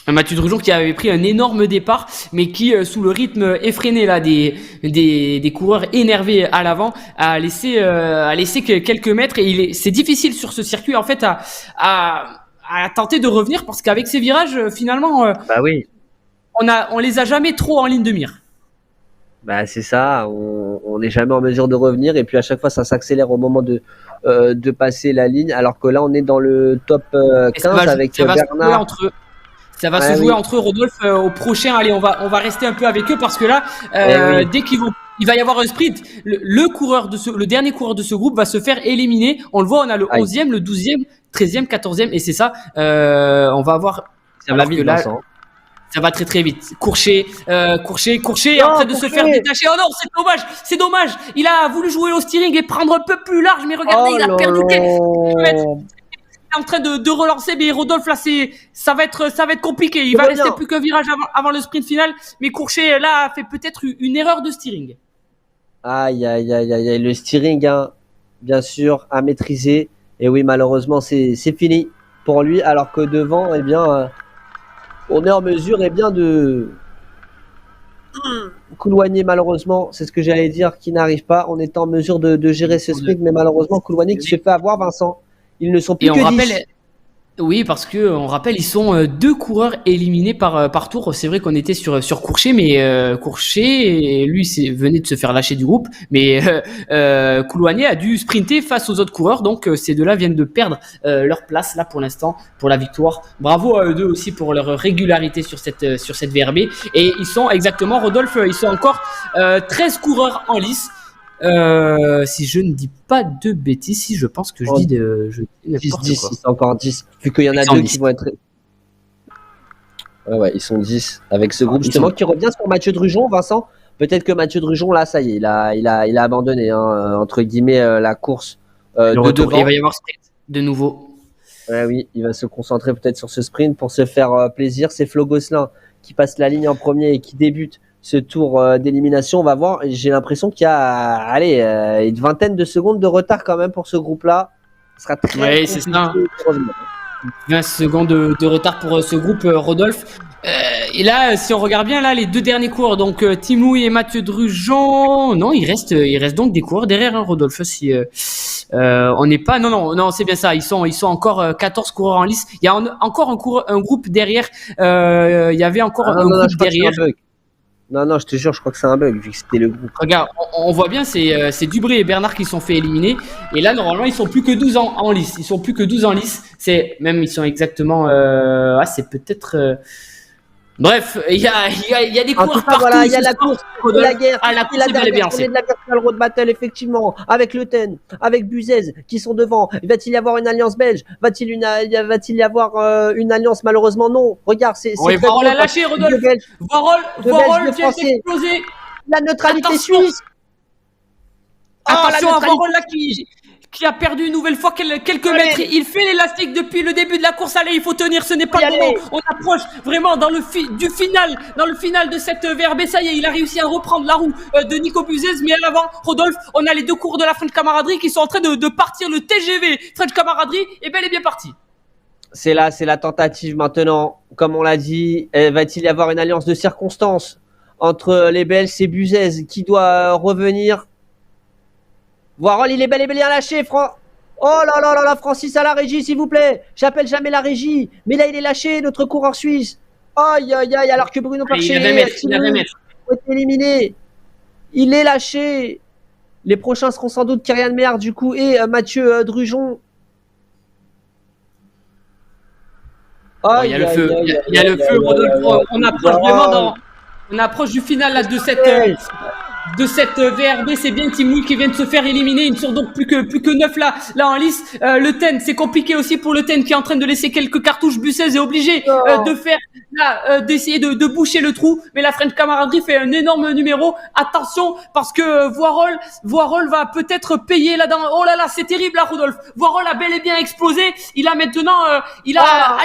Mathieu Drujon qui avait pris un énorme départ, mais qui sous le rythme effréné là des coureurs énervés à l'avant a laissé quelques mètres, et c'est difficile sur ce circuit en fait à tenter de revenir, parce qu'avec ces virages finalement on les a jamais trop en ligne de mire. Bah c'est ça, on n'est jamais en mesure de revenir, et puis à chaque fois ça s'accélère au moment de passer la ligne, alors que là on est dans le top 15 avec Bernard. Ça va se jouer entre eux, Rodolphe, au prochain. Allez, on va rester un peu avec eux, parce que là, dès il va y avoir un sprint, le dernier coureur de ce groupe va se faire éliminer. On le voit, on a le 11e, le 12e, 13e, 14e, et c'est ça. On va avoir. Ça va vite, Vincent. Ça va très très vite. Courcher est en train de se faire détacher. Oh non, c'est dommage. Il a voulu jouer au steering et prendre un peu plus large, mais regardez, il a perdu quelques mètres. Il est en train de relancer, mais Rodolphe là, ça va être compliqué. Il va rester plus qu'un virage avant le sprint final, mais Courcher là a fait peut-être une erreur de steering. Aïe, le steering, hein, bien sûr, à maîtriser. Et oui, malheureusement, c'est fini pour lui, alors que devant, on est en mesure de Koulouani, malheureusement, c'est ce que j'allais dire, qui n'arrive pas. On est en mesure de gérer ce sprint, mais malheureusement, Koulouani qui se fait avoir, Vincent. Ils ne sont plus que 10. Oui, parce que on rappelle, ils sont 2 coureurs éliminés par tour. C'est vrai qu'on était sur Courcher, mais Courcher, lui, venait de se faire lâcher du groupe, mais Koulouani a dû sprinter face aux autres coureurs, donc ces deux-là viennent de perdre leur place là pour l'instant pour la victoire. Bravo à eux deux aussi pour leur régularité sur cette VRB, et ils sont exactement, Rodolphe, ils sont encore 13 coureurs en lice. Si je ne dis pas de bêtises, si je pense que je dis n'importe 10, quoi. C'est encore 10. Vu qu'il y en a 2 qui vont être. Ouais, ils sont 10. Avec ce groupe, justement, qui revient sur Mathieu Drujon, Vincent. Peut-être que Mathieu Drujon, là, ça y est, il a abandonné, entre guillemets, la course. De devant. Il va y avoir sprint de nouveau. Ouais, oui, il va se concentrer peut-être sur ce sprint pour se faire plaisir. C'est Flo Gosselin qui passe la ligne en premier et qui débute ce tour d'élimination. On va voir. J'ai l'impression qu'il y a une vingtaine de secondes de retard quand même pour ce groupe-là. Ce sera très compliqué. C'est ça. 20 secondes de retard pour ce groupe, Rodolphe. Et là, si on regarde bien, là, les 2 derniers coureurs, donc Timouille et Mathieu Drujon, non, il reste donc des coureurs derrière, Rodolphe. Si on n'est pas, non, c'est bien ça. Ils sont encore 14 coureurs en lice. Il y a encore un groupe derrière. Il y avait encore un groupe derrière. Non, je te jure, je crois que c'est un bug vu que c'était le groupe. Regarde, on voit bien, c'est Dubré et Bernard qui se sont fait éliminer. Et là, normalement, ils sont plus que 12 en lice. Ils sont plus que 12 en lice. Ils sont exactement. C'est peut-être. Bref, il y a des coureurs partout. Voilà, il y a la course, la guerre. La course est bel et bien. C'est de la Virtual Road Battle, effectivement, avec Le Ten, avec Buzez qui sont devant. Va-t-il y avoir une alliance belge? Va-t-il y avoir une alliance? Malheureusement, non. Regarde, c'est. Varol a lâché, Rodolphe. Varol vient d'exploser. La neutralité Attention. suisse. Attention à Varol là qui a perdu une nouvelle fois quelques mètres. Il fait l'élastique depuis le début de la course. Allez, il faut tenir, ce n'est pas le moment. On approche vraiment dans le final de cette VRB. Ça y est, il a réussi à reprendre la roue de Nico Buzez. Mais à l'avant, Rodolphe, on a les deux coureurs de la French Camaraderie qui sont en train de partir. Le TGV French Camaraderie est bel et bien parti. C'est la tentative maintenant. Comme on l'a dit, va-t-il y avoir une alliance de circonstances entre les Belges et Buzez qui doit revenir? Varol, il est bel et bien lâché, Oh là, Francis à la régie, s'il vous plaît. J'appelle jamais la régie. Mais là, il est lâché, notre coureur suisse. Aïe, alors que Bruno Parcher il a 20 mètres. est éliminé. Il est lâché. Les prochains seront sans doute Kyrian Méhard, du coup, et Mathieu Drujon. Il y a le feu. Il y a le feu, Rodolphe. On approche vraiment on approche du final là, de cette VRB. C'est bien Team Will qui vient de se faire éliminer. Il ne sort donc plus que 9 là en lice. Le Ten, c'est compliqué aussi pour le Ten qui est en train de laisser quelques cartouches. Buzez est obligé d'essayer de boucher le trou. Mais la French Camaraderie fait un énorme numéro. Attention parce que Varol va peut-être payer là-dedans. Oh là là, c'est terrible là, Rodolphe. Varol a bel et bien explosé. Il a maintenant, il a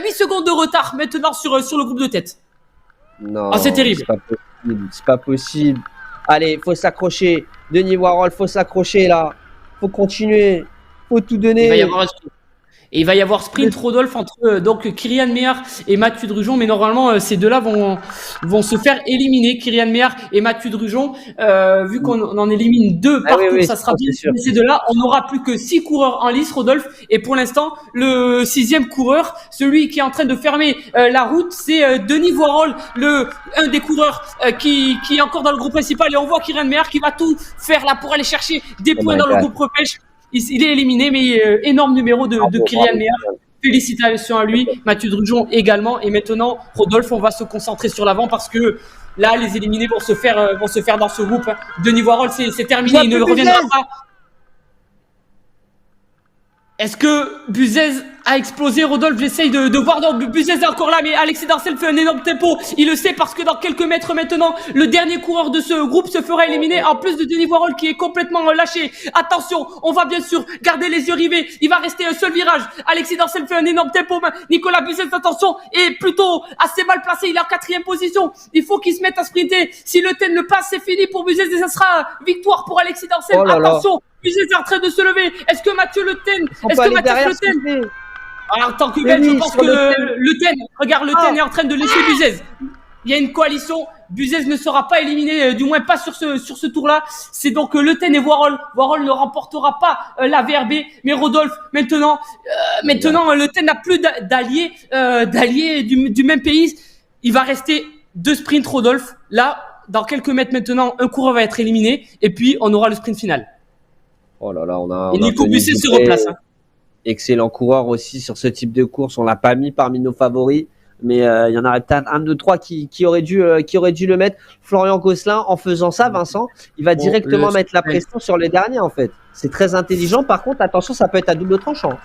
8 secondes de retard maintenant sur le groupe de tête. Non, c'est terrible. C'est pas possible. Allez, faut s'accrocher. Denis Varol, faut s'accrocher là. Faut continuer. Faut tout donner. Il va y avoir sprint Rodolphe entre donc Kyrian Méhard et Mathieu Drujon, mais normalement ces deux-là vont se faire éliminer, Kyrian Méhard et Mathieu Drujon. Vu qu'on en élimine 2 par tour, ça sera bien sûr. Ces deux-là, on n'aura plus que 6 coureurs en lice, Rodolphe. Et pour l'instant, le 6e coureur, celui qui est en train de fermer la route, c'est Denis Varol, un des coureurs qui est encore dans le groupe principal. Et on voit Kyrian Méhard qui va tout faire là pour aller chercher des points dans le groupe repêche. Il est éliminé, mais énorme numéro de Kyrian Méhard. Félicitations à lui, Mathieu Drujon également. Et maintenant, Rodolphe, on va se concentrer sur l'avant parce que là, les éliminés vont se faire dans ce groupe. Denis Varol, c'est terminé, il ne reviendra pas. Est-ce que Buzez a explosé? Rodolphe, j'essaye de voir. Non, Buzez est encore là, mais Alexis Darcel fait un énorme tempo. Il le sait parce que dans quelques mètres maintenant, le dernier coureur de ce groupe se fera éliminer. En plus de Denis Varol qui est complètement lâché. Attention, on va bien sûr garder les yeux rivés. Il va rester un seul virage. Alexis Darcel fait un énorme tempo. Nicolas Buzez, attention, est plutôt assez mal placé. Il est en 4e position. Il faut qu'il se mette à sprinter. Si le Ten le passe, c'est fini pour Buzez et ça sera victoire pour Alexis Darcel. Attention. Buzez est en train de se lever. Est-ce que Mathieu Le Ten Alors, en tant que Belge, je pense que le Ten, regarde, le Ten est en train de laisser Buzez. Il y a une coalition. Buzez ne sera pas éliminé, du moins pas sur ce tour-là. C'est donc Le Ten et Varol. Varol ne remportera pas la VRB. Mais Rodolphe, maintenant, Le Ten n'a plus d'alliés du même pays. Il va rester 2 sprints, Rodolphe. Là, dans quelques mètres maintenant, un coureur va être éliminé. Et puis, on aura le sprint final. Oh là là, et Nico Buzez se replace. Excellent coureur aussi sur ce type de course. On l'a pas mis parmi nos favoris, mais il y en aurait peut-être 1, 2, 3 qui aurait dû le mettre. Florian Gosselin, en faisant ça, Vincent, il va directement mettre la pression sur les derniers en fait. C'est très intelligent. Par contre, attention, ça peut être à double tranchant.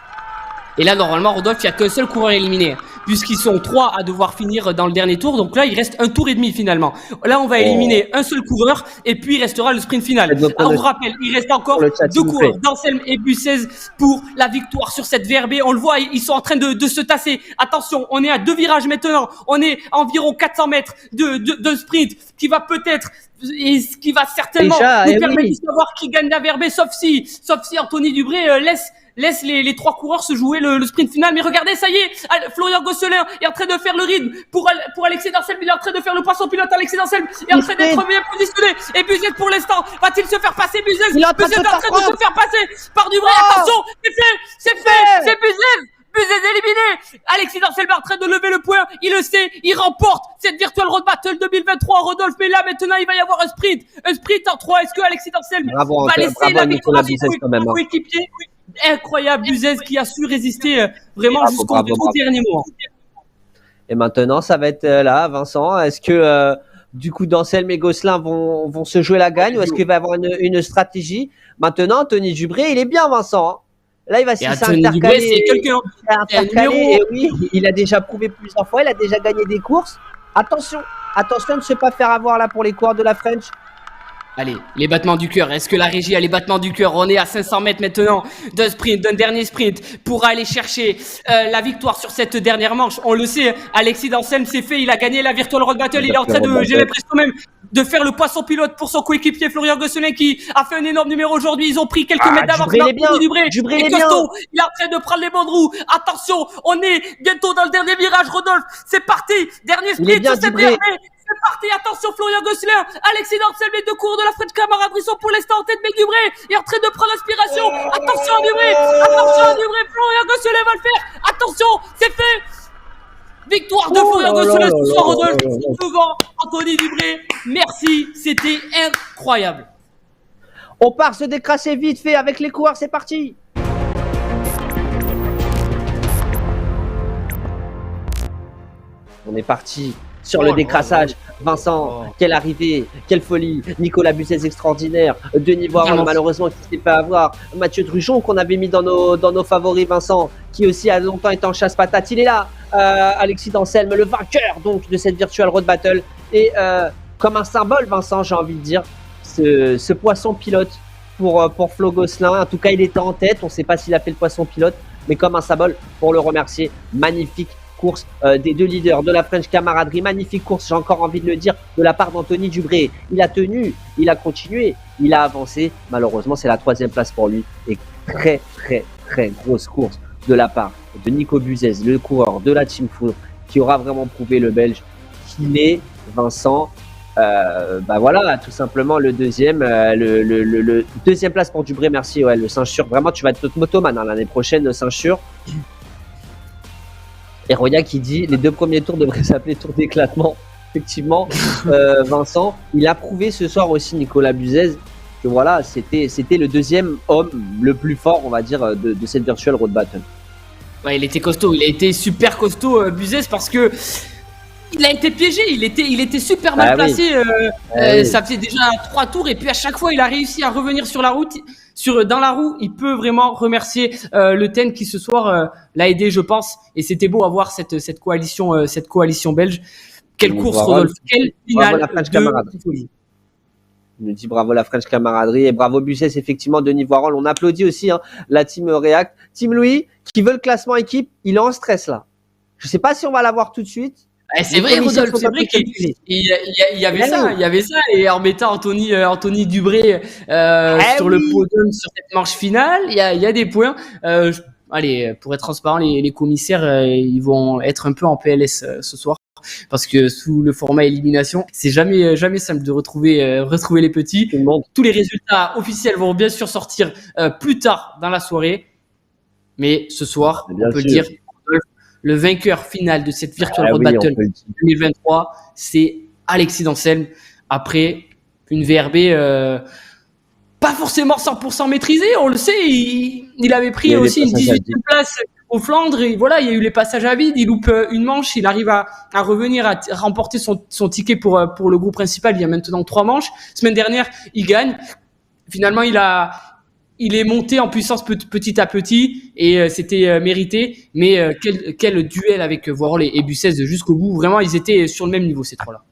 Et là, normalement, Rodolphe, il n'y a qu'un seul coureur éliminé, puisqu'ils sont 3 à devoir finir dans le dernier tour. Donc là, il reste un tour et demi finalement. Là, on va éliminer un seul coureur, et puis il restera le sprint final. On vous rappelle, il reste encore 2 coureurs, Danselm et Buzez, pour la victoire sur cette VRB. On le voit, ils sont en train de se tasser. Attention, on est à 2 virages maintenant. On est à environ 400 mètres de sprint qui va peut-être et ce qui va certainement nous permettre de savoir qui gagne la VRB, sauf si Anthony Dubré laisse les 3 coureurs se jouer le sprint final. Mais regardez, ça y est, Florian Gosselin est en train de faire le rythme pour Alexis Darcel. Il est en train de faire le poisson pilote. Alexis Darcel est en train d'être bien positionné. Et Buzez pour l'instant, va-t-il se faire passer? Buzez est en train de se faire passer par Dubré. Attention, c'est fait, c'est Buzez. Buzès éliminé. Alexis Dancel est en train de lever le point. Il le sait. Il remporte cette Virtual Road Battle 2023. Rodolphe, mais là, maintenant, il va y avoir un sprint. Un sprint en 3. Est-ce que Alexis Dancel va laisser la victoire à son coéquipier? Incroyable. Buzès qui a su résister vraiment jusqu'au tout dernier moment. Et maintenant, ça va être là, Vincent. Est-ce que du coup, Dancel et Gosselin vont se jouer la gagne ou est-ce qu'il va y avoir une stratégie? Maintenant, Anthony Dubré, il est bien, Vincent. Hein. Là, il va s'intercaler. C'est quelqu'un. Et oui, il a déjà prouvé plusieurs fois. Il a déjà gagné des courses. Attention de ne se pas faire avoir là pour les coureurs de la French. Allez, les battements du cœur. Est-ce que la régie a les battements du cœur? On est à 500 mètres maintenant d'un dernier sprint pour aller chercher la victoire sur cette dernière manche. On le sait, Alexis Dancel s'est fait, il a gagné la Virtual Road Battle. Il est en train de, j'ai l'impression même, de faire le poisson pilote pour son coéquipier Florian Gosselin qui a fait un énorme numéro aujourd'hui. Ils ont pris quelques mètres d'avance. Dubré est costaud. Il est en train de prendre les bonnes roues. Attention, on est bientôt dans le dernier virage, Rodolphe. C'est parti. Dernier sprint sur cette dernière. C'est parti, attention Florian Gosselin, Alexis Dancel, les deux coureurs de la French Camaraderie sont pour l'instant en tête, mais Dubré est en train de prendre l'inspiration. Attention à Dubré, Florian Gosselin va le faire. Attention, c'est fait. Victoire de Florian Gosselin ce soir, Rodolphe, devant Anthony Dubré. Merci, c'était incroyable. On part se décrasser vite fait avec les coureurs, c'est parti. On est parti sur le décrassage. Vincent, quelle arrivée, quelle folie. Nicolas Buzès extraordinaire. Denis Voiron, malheureusement, qui s'est fait avoir. Mathieu Drujon, qu'on avait mis dans nos favoris. Vincent, qui aussi a longtemps été en chasse-patate. Il est là. Alexis Dancel, le vainqueur donc de cette Virtual Road Battle. Et comme un symbole, Vincent, j'ai envie de dire, ce poisson pilote pour Flo Gosselin. En tout cas, il était en tête. On ne sait pas s'il a fait le poisson pilote, mais comme un symbole pour le remercier. Magnifique course des deux leaders de la French Camaraderie, magnifique course, j'ai encore envie de le dire, de la part d'Anthony Dubré. Il a tenu, il a continué, il a avancé. Malheureusement, c'est la 3e place pour lui. Et très grosse course de la part de Nico Buzès, le coureur de la Team Foudre, qui aura vraiment prouvé, le Belge, qu'il est, Vincent, voilà, tout simplement le deuxième, le deuxième place pour Dubré. Merci, ouais, le ceinture. Vraiment, tu vas être notre motoman l'année prochaine, le ceinture. Et Roya qui dit les 2 premiers tours devraient s'appeler tour d'éclatement. Effectivement, Vincent, il a prouvé ce soir aussi, Nicolas Buzès, que voilà, c'était le deuxième homme le plus fort, on va dire, de cette Virtual Road Battle. Ouais, il était costaud, il a été super costaud, Buzès, parce que il a été piégé, il était super mal placé. Ça faisait déjà 3 tours et puis à chaque fois il a réussi à revenir sur la route. Dans la roue, il peut vraiment remercier le TEN qui ce soir l'a aidé, je pense. Et c'était beau à voir cette coalition belge. Quelle course, Rodolphe, quelle finale de folie. Il nous dit bravo la French Camaraderie et bravo Buzès, effectivement, Denis Voiron. On applaudit aussi la team React. Team Louis, qui veut le classement équipe, il est en stress là. Je sais pas si on va l'avoir tout de suite. C'est vrai, Rodolphe, c'est vrai qu'il y avait ça, et en mettant Anthony Dubré sur le podium sur cette manche finale, il y a des points. Allez, pour être transparent, les commissaires, ils vont être un peu en PLS ce soir, parce que sous le format élimination, c'est jamais simple de retrouver les petits. Tous les résultats officiels vont bien sûr sortir plus tard dans la soirée, mais ce soir, on peut dire, le vainqueur final de cette Virtual Road Battle 2023, c'est Alexis Dancel, après une VRB pas forcément 100% maîtrisée, on le sait, il avait pris aussi une 18e place au Flandre, et voilà, il y a eu les passages à vide, il loupe une manche, il arrive à revenir, à remporter son ticket pour le groupe principal. Il y a maintenant 3 manches. Semaine dernière, il gagne. Finalement, il est monté en puissance petit à petit et c'était mérité. Mais quel duel avec Voiron et Buzès jusqu'au bout. Vraiment, ils étaient sur le même niveau, ces 3-là.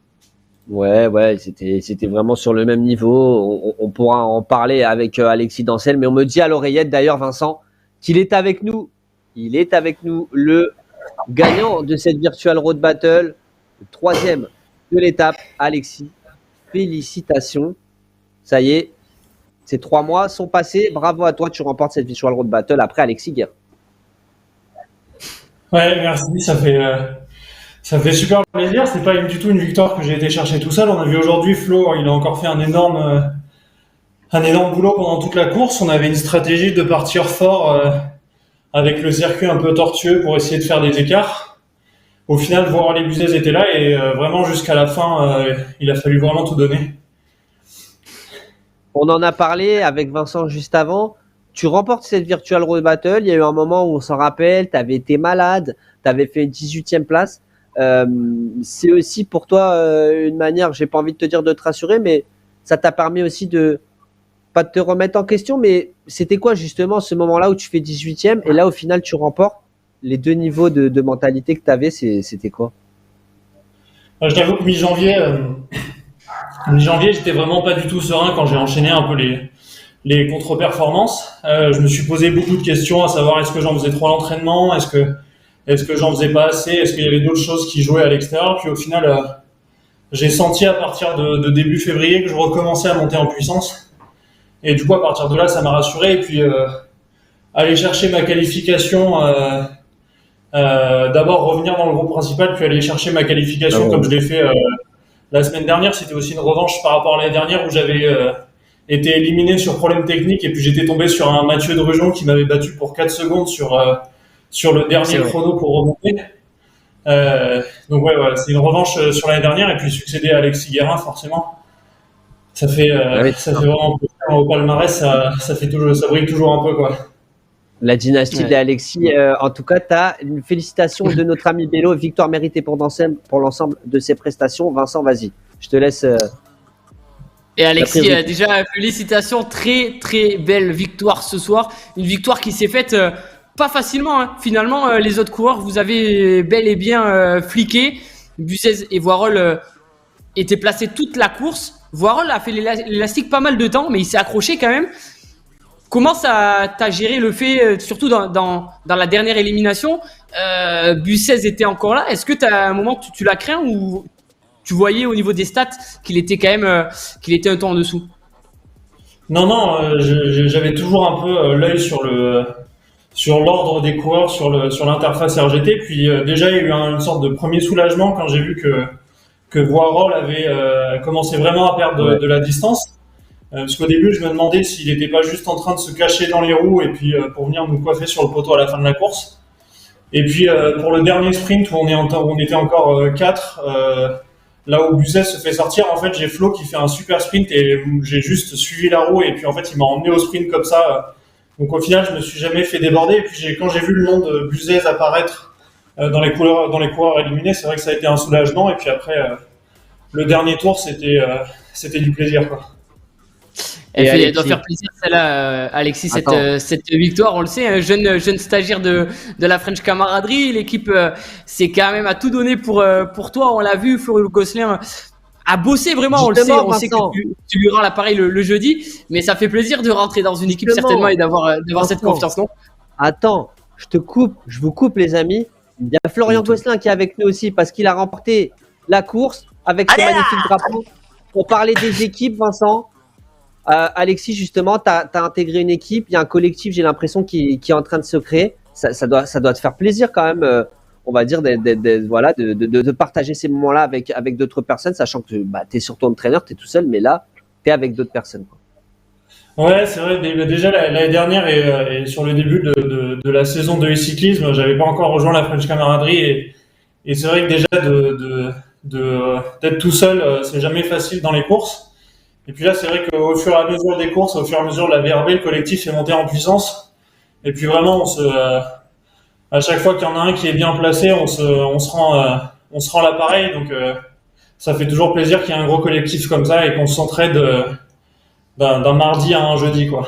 Ouais, c'était vraiment sur le même niveau. On pourra en parler avec Alexis Dancel, mais on me dit à l'oreillette d'ailleurs, Vincent, qu'il est avec nous. Il est avec nous, le gagnant de cette Virtual Road Battle, le 3e de l'étape, Alexis. Félicitations. Ça y est, ces 3 mois sont passés. Bravo à toi, tu remportes cette Virtual Road Battle après Alexis Guerre. Ouais, merci, ça fait super plaisir. C'est pas du tout une victoire que j'ai été chercher tout seul. On a vu aujourd'hui Flo, il a encore fait un énorme boulot pendant toute la course. On avait une stratégie de partir fort avec le circuit un peu tortueux pour essayer de faire des écarts. Au final, Voirol et Buzès étaient là et vraiment jusqu'à la fin, il a fallu vraiment tout donner. On en a parlé avec Vincent juste avant. Tu remportes cette Virtual Road Battle. Il y a eu un moment où on s'en rappelle, tu avais été malade, tu avais fait une 18e place. C'est aussi pour toi une manière, j'ai pas envie de te dire de te rassurer, mais ça t'a permis aussi de pas de te remettre en question. Mais c'était quoi justement ce moment-là où tu fais 18e et là au final tu remportes les 2 niveaux de mentalité que tu avais, c'était quoi? Je t'avoue que mi-janvier, j'étais vraiment pas du tout serein quand j'ai enchaîné un peu les contre-performances. Je me suis posé beaucoup de questions, à savoir est-ce que j'en faisais trop à l'entraînement, est-ce que j'en faisais pas assez, est-ce qu'il y avait d'autres choses qui jouaient à l'extérieur. Puis au final, j'ai senti à partir de début février que je recommençais à monter en puissance. Et du coup, à partir de là, ça m'a rassuré. Et puis, aller chercher ma qualification, d'abord revenir dans le groupe principal, puis aller chercher ma qualification comme je l'ai fait la semaine dernière. C'était aussi une revanche par rapport à l'année dernière où j'avais été éliminé sur problème technique et puis j'étais tombé sur un Mathieu Drujon qui m'avait battu pour 4 secondes sur le dernier chrono pour remonter. Donc ouais, c'est une revanche sur l'année dernière et puis succéder à Alexis Guérin forcément. Ça fait vraiment plaisir au palmarès, ça brille toujours un peu quoi. La dynastie d'Alexis, en tout cas, tu as une félicitation de notre ami Bello, victoire méritée pour l'ensemble de ses prestations. Vincent, vas-y, je te laisse. Et Alexis, déjà, félicitations, très très belle victoire ce soir. Une victoire qui s'est faite pas facilement. Hein. Finalement, les autres coureurs, vous avez bel et bien fliqué. Buzès et Voirol étaient placés toute la course. Voirol a fait l'élastique pas mal de temps, mais il s'est accroché quand même. Comment ça t'as géré le fait, surtout dans la dernière élimination, Buzès était encore là. Est-ce que t'as un moment tu l'as craint ou tu voyais au niveau des stats qu'il était quand même qu'il était un temps en dessous? Non, j'avais toujours un peu l'œil sur l'ordre des coureurs, sur l'interface RGT. Puis déjà, il y a eu une sorte de premier soulagement quand j'ai vu que Voirol avait commencé vraiment à perdre de la distance. Parce qu'au début, je me demandais s'il n'était pas juste en train de se cacher dans les roues et puis pour venir nous coiffer sur le poteau à la fin de la course. Et puis pour le dernier sprint où on était encore 4, là où Buzès se fait sortir, en fait, j'ai Flo qui fait un super sprint et j'ai juste suivi la roue et puis en fait, il m'a emmené au sprint comme ça. Donc au final, je me suis jamais fait déborder. Et puis quand j'ai vu le nom de Buzès apparaître dans les coureurs éliminés, c'est vrai que ça a été un soulagement. Et puis après, le dernier tour, c'était du plaisir, quoi. Elle doit faire plaisir celle-là, Alexis, cette victoire. On le sait, un jeune stagiaire de la French Camaraderie. L'équipe c'est quand même à tout donner pour toi. On l'a vu, Florian Gosselin a bossé vraiment. Justement, on sait que tu lui rends l'appareil le jeudi, mais ça fait plaisir de rentrer dans une équipe certainement et d'avoir cette confiance, non? Attends, je vous coupe les amis. Il y a Florian Gosselin qui est avec nous aussi parce qu'il a remporté la course avec ce magnifique drapeau. Pour parler des équipes, Vincent. Alexis, justement, tu as intégré une équipe, il y a un collectif, j'ai l'impression, qui est en train de se créer. Ça doit te faire plaisir quand même, on va dire, de partager ces moments-là avec d'autres personnes, sachant que tu es sur ton entraîneur, tu es tout seul, mais là, tu es avec d'autres personnes. Quoi. Ouais, c'est vrai. Déjà, l'année dernière et sur le début de la saison de e-cyclisme, j'avais pas encore rejoint la French Camaraderie et c'est vrai que déjà d'être tout seul, c'est jamais facile dans les courses. Et puis là, c'est vrai qu'au fur et à mesure des courses, au fur et à mesure de la VRB, le collectif est monté en puissance. Et puis vraiment, à chaque fois qu'il y en a un qui est bien placé, on se rend l'appareil. Donc, ça fait toujours plaisir qu'il y ait un gros collectif comme ça et qu'on s'entraide d'un mardi à un jeudi, quoi.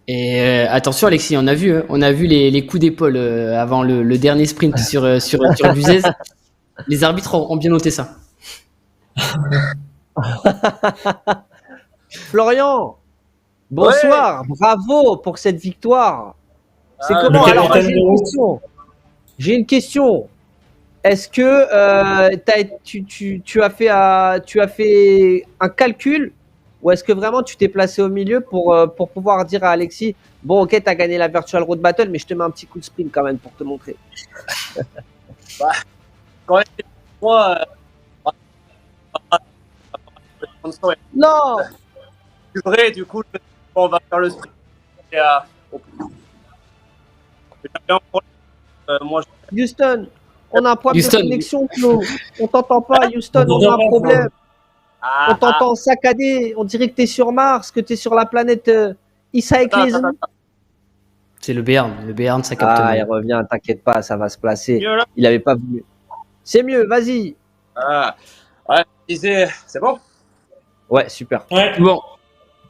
Et attention, Alexis, on a vu les coups d'épaule avant le dernier sprint sur Buzès. Les arbitres ont bien noté ça. Florian, bonsoir, bravo pour cette victoire. C'est comment? Alors, j'ai une question. Est-ce que tu as fait un calcul ou est-ce que vraiment tu t'es placé au milieu pour pouvoir dire à Alexis, bon ok, tu as gagné la Virtual Road Battle, mais je te mets un petit coup de sprint quand même pour te montrer. Quand même, moi, non, c'est vrai, du coup, on va faire le sprint. j'avais un problème. Moi, Houston, on a un problème Houston. de connexion, Flo. On t'entend pas, Houston, on a un problème. On t'entend saccadé. On dirait que t'es sur Mars, que t'es sur la planète Isaac Clayson. C'est le Béarn, ça capte Ah, il mal. revient, t'inquiète pas, ça va se placer. mieux là. Il avait pas voulu. C'est mieux, vas-y. Ah, ouais, je disais, c'est bon. Ouais, super. Ouais. Bon,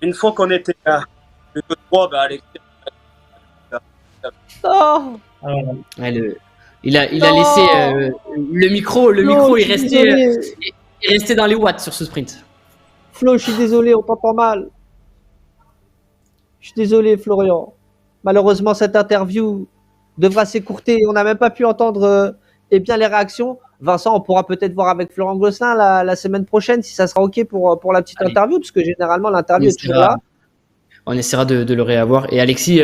Une fois qu'on était là, le 2-3, bah, Alexis, Oh, ouais, il a Non. laissé le micro Flo, est je suis resté, désolé. est resté dans les watts sur ce sprint. Flo, je suis désolé, on t'entend mal. Je suis désolé, Florian. Malheureusement, cette interview devra s'écourter. On n'a même pas pu entendre eh bien les réactions. Vincent, on pourra peut-être voir avec Florent Gosselin la semaine prochaine si ça sera OK pour la petite Allez. interview, parce que généralement, l'interview est toujours essaiera- là. On essaiera de le réavoir. Et Alexis,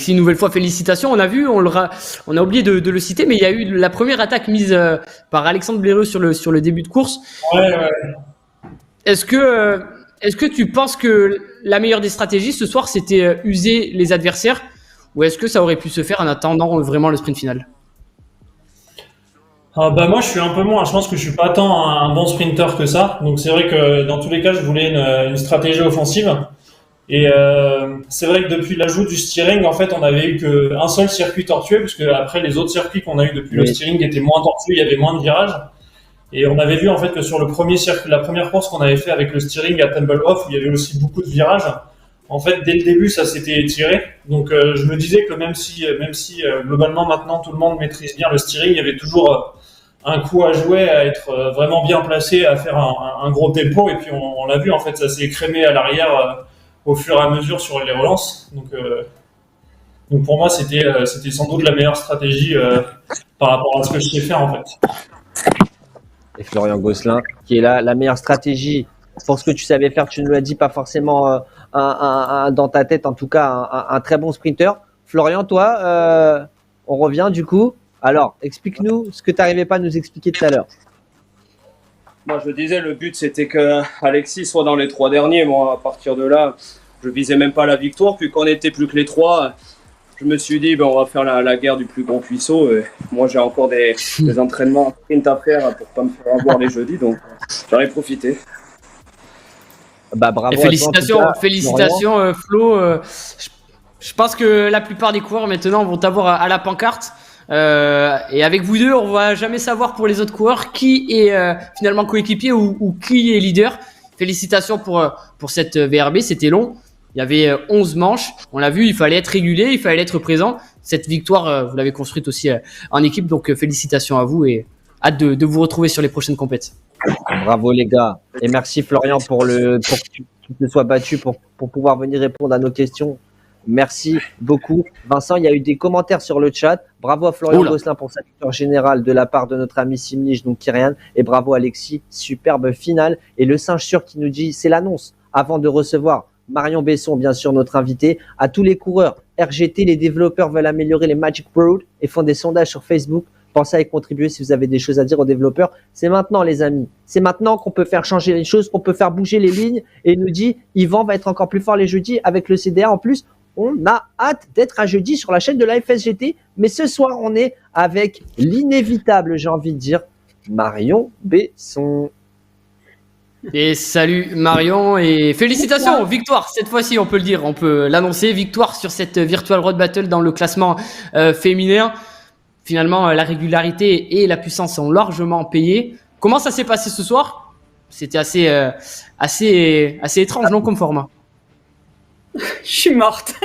une nouvelle fois, félicitations. On a vu, on a oublié de le citer, mais il y a eu la première attaque mise par Alexandre Bléreux sur le début de course. Ouais. Est-ce que tu penses que la meilleure des stratégies ce soir, c'était user les adversaires, ou est-ce que ça aurait pu se faire en attendant vraiment le sprint final? Ah bah moi je suis un peu moins, je pense que je suis pas tant un bon sprinter que ça, donc c'est vrai que dans tous les cas je voulais une stratégie offensive et c'est vrai que depuis l'ajout du steering en fait on avait eu qu'un seul circuit tortueux puisque après les autres circuits qu'on a eu depuis le Oui. steering étaient moins tortueux, il y avait moins de virages et on avait vu en fait que sur le premier circuit, la première course qu'on avait fait avec le steering à Tempelhof où il y avait aussi beaucoup de virages, en fait dès le début ça s'était étiré, donc je me disais que même si globalement maintenant tout le monde maîtrise bien le steering, il y avait toujours un coup à jouer, à être vraiment bien placé, à faire un gros tempo. Et puis on l'a vu, en fait, ça s'est écrémé à l'arrière au fur et à mesure sur les relances. Donc pour moi, c'était sans doute la meilleure stratégie par rapport à ce que je sais faire, en fait. Et Florian Gosselin, qui est là, la meilleure stratégie pour ce que tu savais faire. Tu nous l'as dit, pas forcément dans ta tête, en tout cas, un très bon sprinter. Florian, toi, on revient du coup. Alors, explique-nous ce que tu n'arrivais pas à nous expliquer tout à l'heure. moi, je disais, le but, c'était que Alexis soit dans les 3 derniers. Moi, à partir de là, je visais même pas la victoire. Puis qu'on n'était plus que les 3, je me suis dit, ben, on va faire la guerre du plus grand cuisseau. Et moi, j'ai encore des entraînements sprint à faire pour pas me faire avoir les jeudis. Donc, j'en ai profité. Bah, bravo. Et à félicitations, toi, en tout cas, félicitations Flo. Je pense que la plupart des coureurs maintenant vont t'avoir à la pancarte. Et avec vous deux, on va jamais savoir pour les autres coureurs qui est finalement coéquipier ou qui est leader. Félicitations pour cette VRB, c'était long. Il y avait 11 manches, on l'a vu, il fallait être régulier, il fallait être présent. Cette victoire, vous l'avez construite aussi en équipe, donc félicitations à vous et hâte de vous retrouver sur les prochaines compétitions. Bravo les gars. Et merci Florian pour que tu te sois battu pour pouvoir venir répondre à nos questions. Merci beaucoup. Vincent, il y a eu des commentaires sur le chat. Bravo à Florian Oula. Gosselin pour sa victoire générale de la part de notre ami Simnich, donc Kyrian. Et bravo Alexis, superbe finale. Et le singe sûr qui nous dit, c'est l'annonce avant de recevoir Marion Besson, bien sûr, notre invité. À tous les coureurs, RGT, les développeurs veulent améliorer les Magic Road et font des sondages sur Facebook. Pensez à y contribuer si vous avez des choses à dire aux développeurs. C'est maintenant, les amis. C'est maintenant qu'on peut faire changer les choses, qu'on peut faire bouger les lignes. Et il nous dit, Yvan va être encore plus fort les jeudis avec le CDA. En plus, on a hâte d'être à jeudi sur la chaîne de la FSGT. Mais ce soir, on est avec l'inévitable, j'ai envie de dire, Marion Besson. Et salut Marion et félicitations, victoire cette fois-ci on peut le dire, on peut l'annoncer, victoire sur cette Virtual Road Battle dans le classement féminin. Finalement la régularité et la puissance sont largement payées. Comment ça s'est passé ce soir? C'était assez étrange, non, comme format. Je suis morte.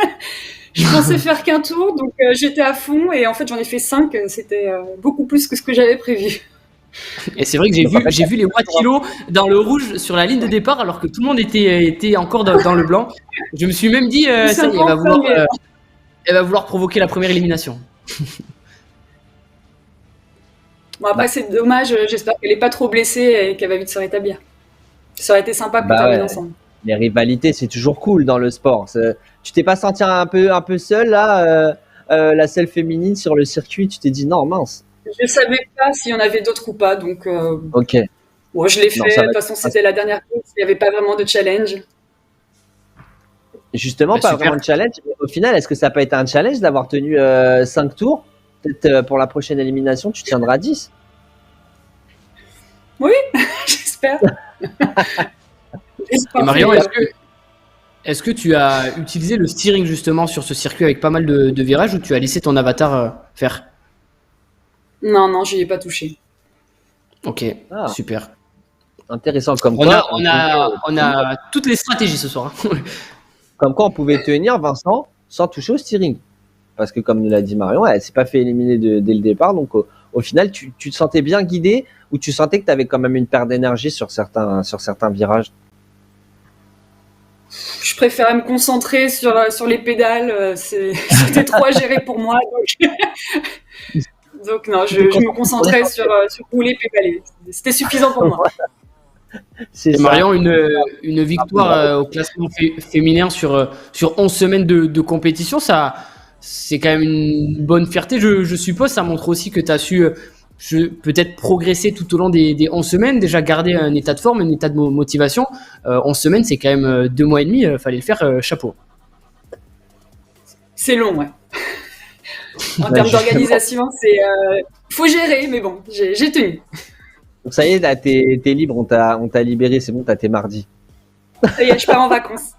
Je pensais faire qu'un tour, donc j'étais à fond et en fait j'en ai fait 5, c'était beaucoup plus que ce que j'avais prévu. Et c'est vrai que j'ai vu les watts kilos dans le rouge sur la ligne de départ alors que tout le monde était encore dans le blanc. Je me suis même dit, ça y est, elle va vouloir provoquer la première élimination. Bon, après c'est dommage, j'espère qu'elle est pas trop blessée et qu'elle va vite se rétablir. Ça aurait été sympa qu'on termine ensemble. Les rivalités, c'est toujours cool dans le sport. Tu t'es pas senti un peu seule là, la seule féminine sur le circuit? Tu t'es dit non, mince. Je savais pas s'il y en avait d'autres ou pas, donc Ok. bon, je l'ai fait. De toute façon, c'était la dernière course, il n'y avait pas vraiment de challenge. Justement, Bah, pas super. vraiment de challenge. Mais au final, est-ce que ça peut être un challenge d'avoir tenu 5 tours? Peut-être pour la prochaine élimination, tu tiendras 10. J'espère. Et Marion, est-ce que tu as utilisé le steering justement sur ce circuit avec pas mal de virages ou tu as laissé ton avatar faire? Non, je n'y ai pas touché. Ok, Ah. super. Intéressant comme On quoi. a toutes les stratégies ce soir. Comme quoi, on pouvait tenir Vincent sans toucher au steering. Parce que comme nous l'a dit Marion, elle s'est pas fait éliminer dès le départ. Donc au final, tu te sentais bien guidé ou tu sentais que tu avais quand même une perte d'énergie sur certains virages? Je préférais me concentrer sur les pédales. C'était trop à gérer pour moi. Donc non, je me concentrais sur rouler, pédaler. C'était suffisant pour moi. C'est Et ça. Marion, une victoire au classement féminin sur 11 semaines de compétition, ça, c'est quand même une bonne fierté. Je suppose, ça montre aussi que tu as su peut-être progresser tout au long des 11 semaines, déjà garder un état de forme, un état de motivation. 11 semaines, c'est quand même 2 mois et demi, fallait le faire, chapeau. C'est long, ouais. En termes d'organisation, il faut gérer, mais bon, j'ai tenu. Donc ça y est, là, t'es libre, on t'a libéré, c'est bon, t'as tes mardis. Ça y est, je pars en vacances.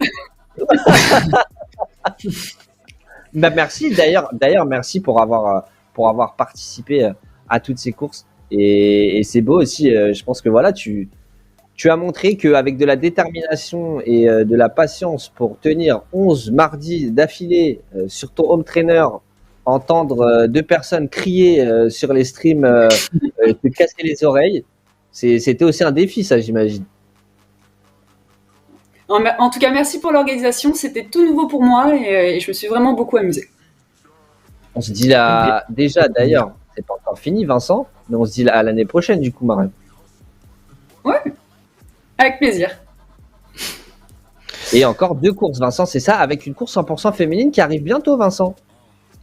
Bah merci, d'ailleurs, merci pour avoir participé à toutes ces courses. Et c'est beau aussi, je pense que voilà, tu as montré qu'avec de la détermination et de la patience pour tenir 11 mardis d'affilée sur ton home trainer, entendre 2 personnes crier sur les streams, te casser les oreilles, c'était aussi un défi, ça, j'imagine. En tout cas, merci pour l'organisation. C'était tout nouveau pour moi et je me suis vraiment beaucoup amusée. On se dit là, déjà d'ailleurs, c'est pas encore fini, Vincent, mais on se dit à l'année prochaine, du coup, Marion. Avec plaisir. Et encore 2 courses, Vincent, c'est ça, avec une course 100% féminine qui arrive bientôt, Vincent.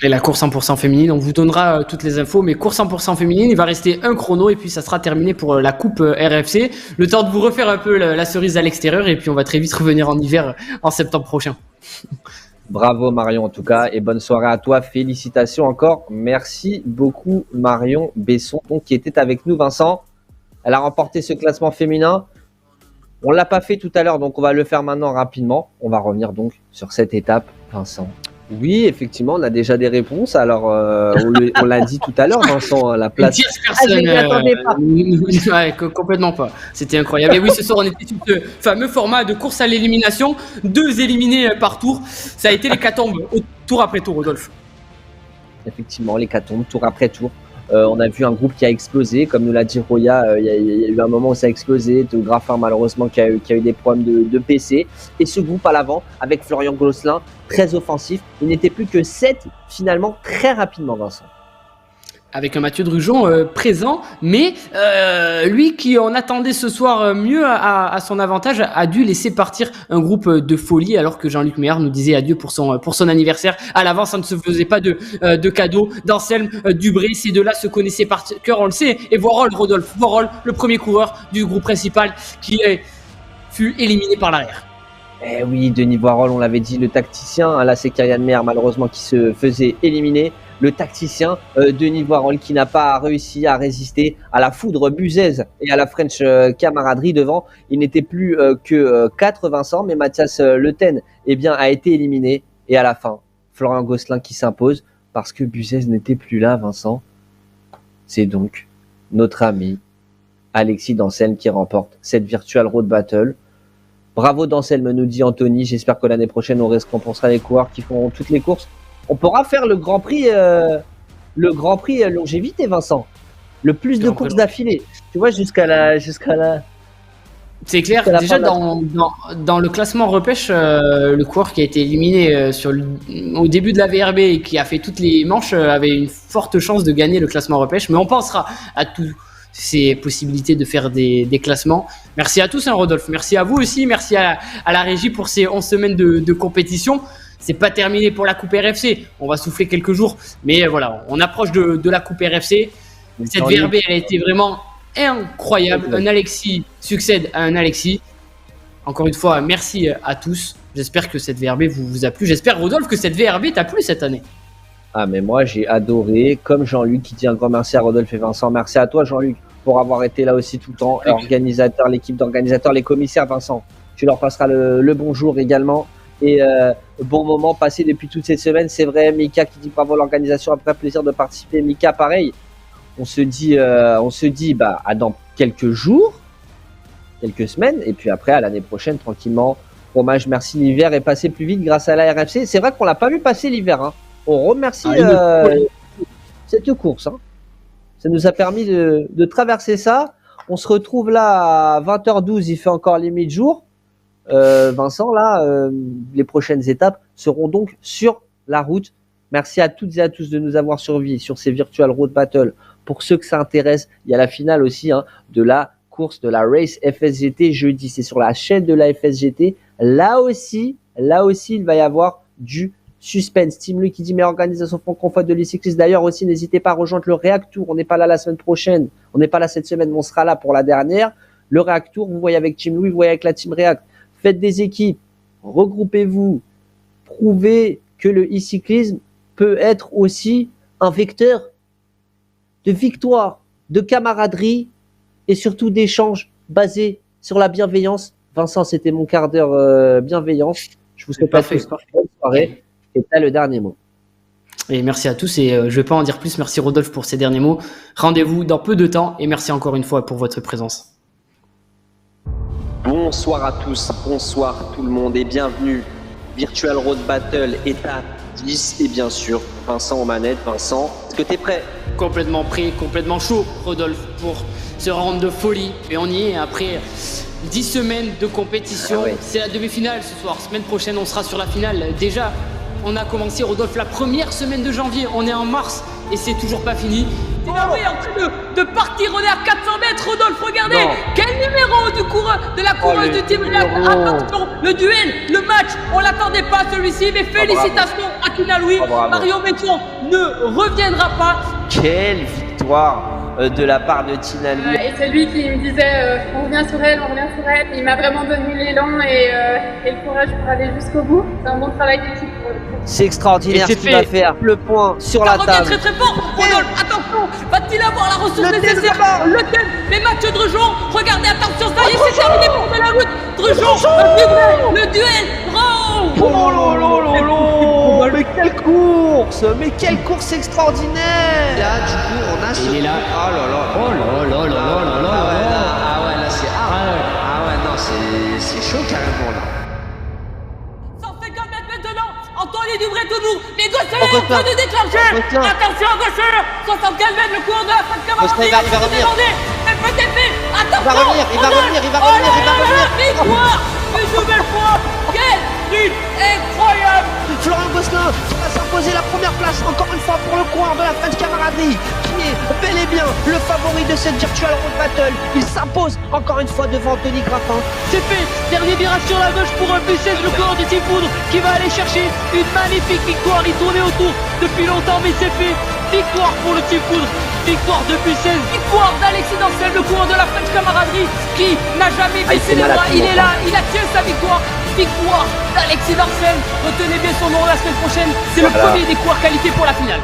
Et la course 100% féminine, on vous donnera toutes les infos, mais course 100% féminine, il va rester un chrono et puis ça sera terminé pour la coupe RFC. Le temps de vous refaire un peu la cerise à l'extérieur et puis on va très vite revenir en hiver en septembre prochain. Bravo Marion en tout cas et bonne soirée à toi, félicitations encore. Merci beaucoup Marion Besson donc, qui était avec nous, Vincent. Elle a remporté ce classement féminin. On l'a pas fait tout à l'heure donc on va le faire maintenant rapidement. On va revenir donc sur cette étape, Vincent. Oui, effectivement, on a déjà des réponses. Alors, on l'a dit tout à l'heure, Vincent, la place. Une tierce personne. je m'y attendais pas. Ouais, complètement pas. C'était incroyable. Et oui, ce soir, on était sur ce fameux format de course à l'élimination. 2 éliminés par tour. Ça a été l'hécatombe, tour après tour, Rodolphe. Effectivement, l'hécatombe, tour après tour. On a vu un groupe qui a explosé, comme nous l'a dit Roya, il y a eu un moment où ça a explosé, de Graffin malheureusement qui a eu des problèmes de PC, et ce groupe à l'avant avec Florian Gosselin, très offensif, il n'était plus que 7 finalement très rapidement, Vincent. Avec un Mathieu Drujon présent, mais lui qui en attendait ce soir mieux à son avantage a dû laisser partir un groupe de folie alors que Jean-Luc Meillard nous disait adieu pour son anniversaire. À l'avant, ça ne se faisait pas de cadeaux. D'Anselme, Dubré, ces deux-là se connaissaient par cœur, on le sait. Et Voirol, Rodolphe, Voirol, le premier coureur du groupe principal qui fut éliminé par l'arrière. Eh oui, Denis Voirol, on l'avait dit, le tacticien, là c'est Kyrian Meyer malheureusement qui se faisait éliminer. Le tacticien Denis Voirol qui n'a pas réussi à résister à la foudre buzaise et à la French camaraderie devant. Il n'était plus que 4 Vincent, mais Mathias Le Ten a été éliminé. Et à la fin, Florian Gosselin qui s'impose parce que Buzès n'était plus là, Vincent. C'est donc notre ami Alexis Danselme qui remporte cette Virtual Road Battle. Bravo Danselme, nous dit Anthony. J'espère que l'année prochaine, on récompensera les coureurs qui feront toutes les courses. On pourra faire le Grand Prix longévité, Vincent. Le plus de courses d'affilée. Tu vois, jusqu'à la. C'est clair. Déjà, dans le classement repêche, le coureur qui a été éliminé au début de la VRB et qui a fait toutes les manches avait une forte chance de gagner le classement repêche. Mais on pensera à toutes ces possibilités de faire des classements. Merci à tous, hein, Rodolphe. Merci à vous aussi. Merci à la régie pour ces 11 semaines de compétition. C'est pas terminé pour la Coupe RFC. On va souffler quelques jours. Mais voilà, on approche de la Coupe RFC. Cette VRB, elle a été vraiment incroyable. Un Alexis succède à un Alexis. Encore une fois, merci à tous. J'espère que cette VRB vous a plu. J'espère, Rodolphe, que cette VRB t'a plu cette année. Ah, mais moi, j'ai adoré, comme Jean-Luc qui dit un grand merci à Rodolphe et Vincent. Merci à toi, Jean-Luc, pour avoir été là aussi tout le temps. Organisateur, l'équipe d'organisateurs, les commissaires, Vincent. Tu leur passeras le bonjour également. Et bon moment passé depuis toute cette semaine. C'est vrai, Mika qui dit bravo à l'organisation, après plaisir de participer. Mika, pareil. On se dit à dans quelques jours, quelques semaines, et puis après à l'année prochaine tranquillement. Fromage, merci, l'hiver est passé plus vite grâce à la RFC. C'est vrai qu'on l'a pas vu passer l'hiver. Hein. On remercie cette course. Hein. Ça nous a permis de traverser ça. On se retrouve là à 20h12. Il fait encore les mi-jours. Vincent, là, les prochaines étapes seront donc sur la route. Merci à toutes et à tous de nous avoir suivis sur ces Virtual Road Battle. Pour ceux que ça intéresse, il y a la finale aussi de la course de la Race FSGT jeudi. C'est sur la chaîne de la FSGT. Là aussi, il va y avoir du suspense. Team Louis qui dit meilleure organisation francophone de l'e-cycliste. D'ailleurs aussi, n'hésitez pas à rejoindre le React Tour. On n'est pas là la semaine prochaine. On n'est pas là cette semaine, mais on sera là pour la dernière. Le React Tour, vous voyez avec Team Louis, vous voyez avec la Team React. Faites des équipes, regroupez-vous, prouvez que le e-cyclisme peut être aussi un vecteur de victoire, de camaraderie et surtout d'échanges basés sur la bienveillance. Vincent, c'était mon quart d'heure bienveillance. Je vous souhaite à tous une bonne soirée. Et t'as le dernier mot. Et merci à tous et je ne vais pas en dire plus. Merci Rodolphe pour ces derniers mots. Rendez-vous dans peu de temps et merci encore une fois pour votre présence. Bonsoir à tous, bonsoir tout le monde et bienvenue. Virtual Road Battle, étape 10 et bien sûr Vincent aux manettes. Vincent, est-ce que tu es prêt? Complètement prêt, complètement chaud, Rodolphe, pour ce round de folie. Et on y est après 10 semaines de compétition. C'est la demi-finale ce soir. Semaine prochaine, on sera sur la finale. Déjà, on a commencé, Rodolphe, la première semaine de janvier. On est en mars et c'est toujours pas fini. Tinaloui est en train de partir, on est à 400 mètres, Rodolphe, regardez. Quel numéro du coureur, de la coureuse du Team React. Attention, le duel, le match, on l'attendait pas celui-ci, mais félicitations à Tinaloui. Mario Metton ne reviendra pas. Quelle victoire de la part de Tinaloui. Et c'est lui qui me disait on revient sur elle, on revient sur elle. Il m'a vraiment donné l'élan et le courage pour aller jusqu'au bout. C'est un bon travail d'équipe. C'est extraordinaire ce qu'il va faire. Le point sur la table. Ça revient très très fort. Rodolphe, attention, va-t-il avoir la ressource nécessaire? Le thème, mais Mathieu Drujon, regardez, attention, ça y est, c'est terminé pour de la route. Drujon, le duel, Mais quelle course extraordinaire. Là, du coup, on a Il est là. Oh là là. Ah ouais, là, c'est non, c'est chaud carrément là. 150 mètres maintenant, Antoine Dubré-Toulouse, les Gosselin est en train de déclencher. Attention, Gosselin, 75 mètres, le coureur de la fin de camaraderie. Il va revenir. Petit fait, attention. Il va revenir. Victoire, une nouvelle fois. Quelle lutte incroyable. Florian Gosselin qui va s'imposer la première place encore une fois pour le coureur de la French Camaraderie qui est bel et bien le favori de cette Virtual Road Battle. Il s'impose encore une fois devant Anthony Graffin. C'est fait, dernier virage sur la gauche pour un P16, le coureur du Team Foudre qui va aller chercher une magnifique victoire. Il tournait autour depuis longtemps mais c'est fait. Victoire pour le Team Foudre, victoire de P16, victoire d'Alexis Dancel, le coureur de la French Camaraderie qui n'a jamais baissé les bras. Il est là, il a tient sa victoire. Victoire d'Alexis Dancel. Retenez bien son nom la semaine prochaine. C'est le premier des coureurs qualifiés pour la finale.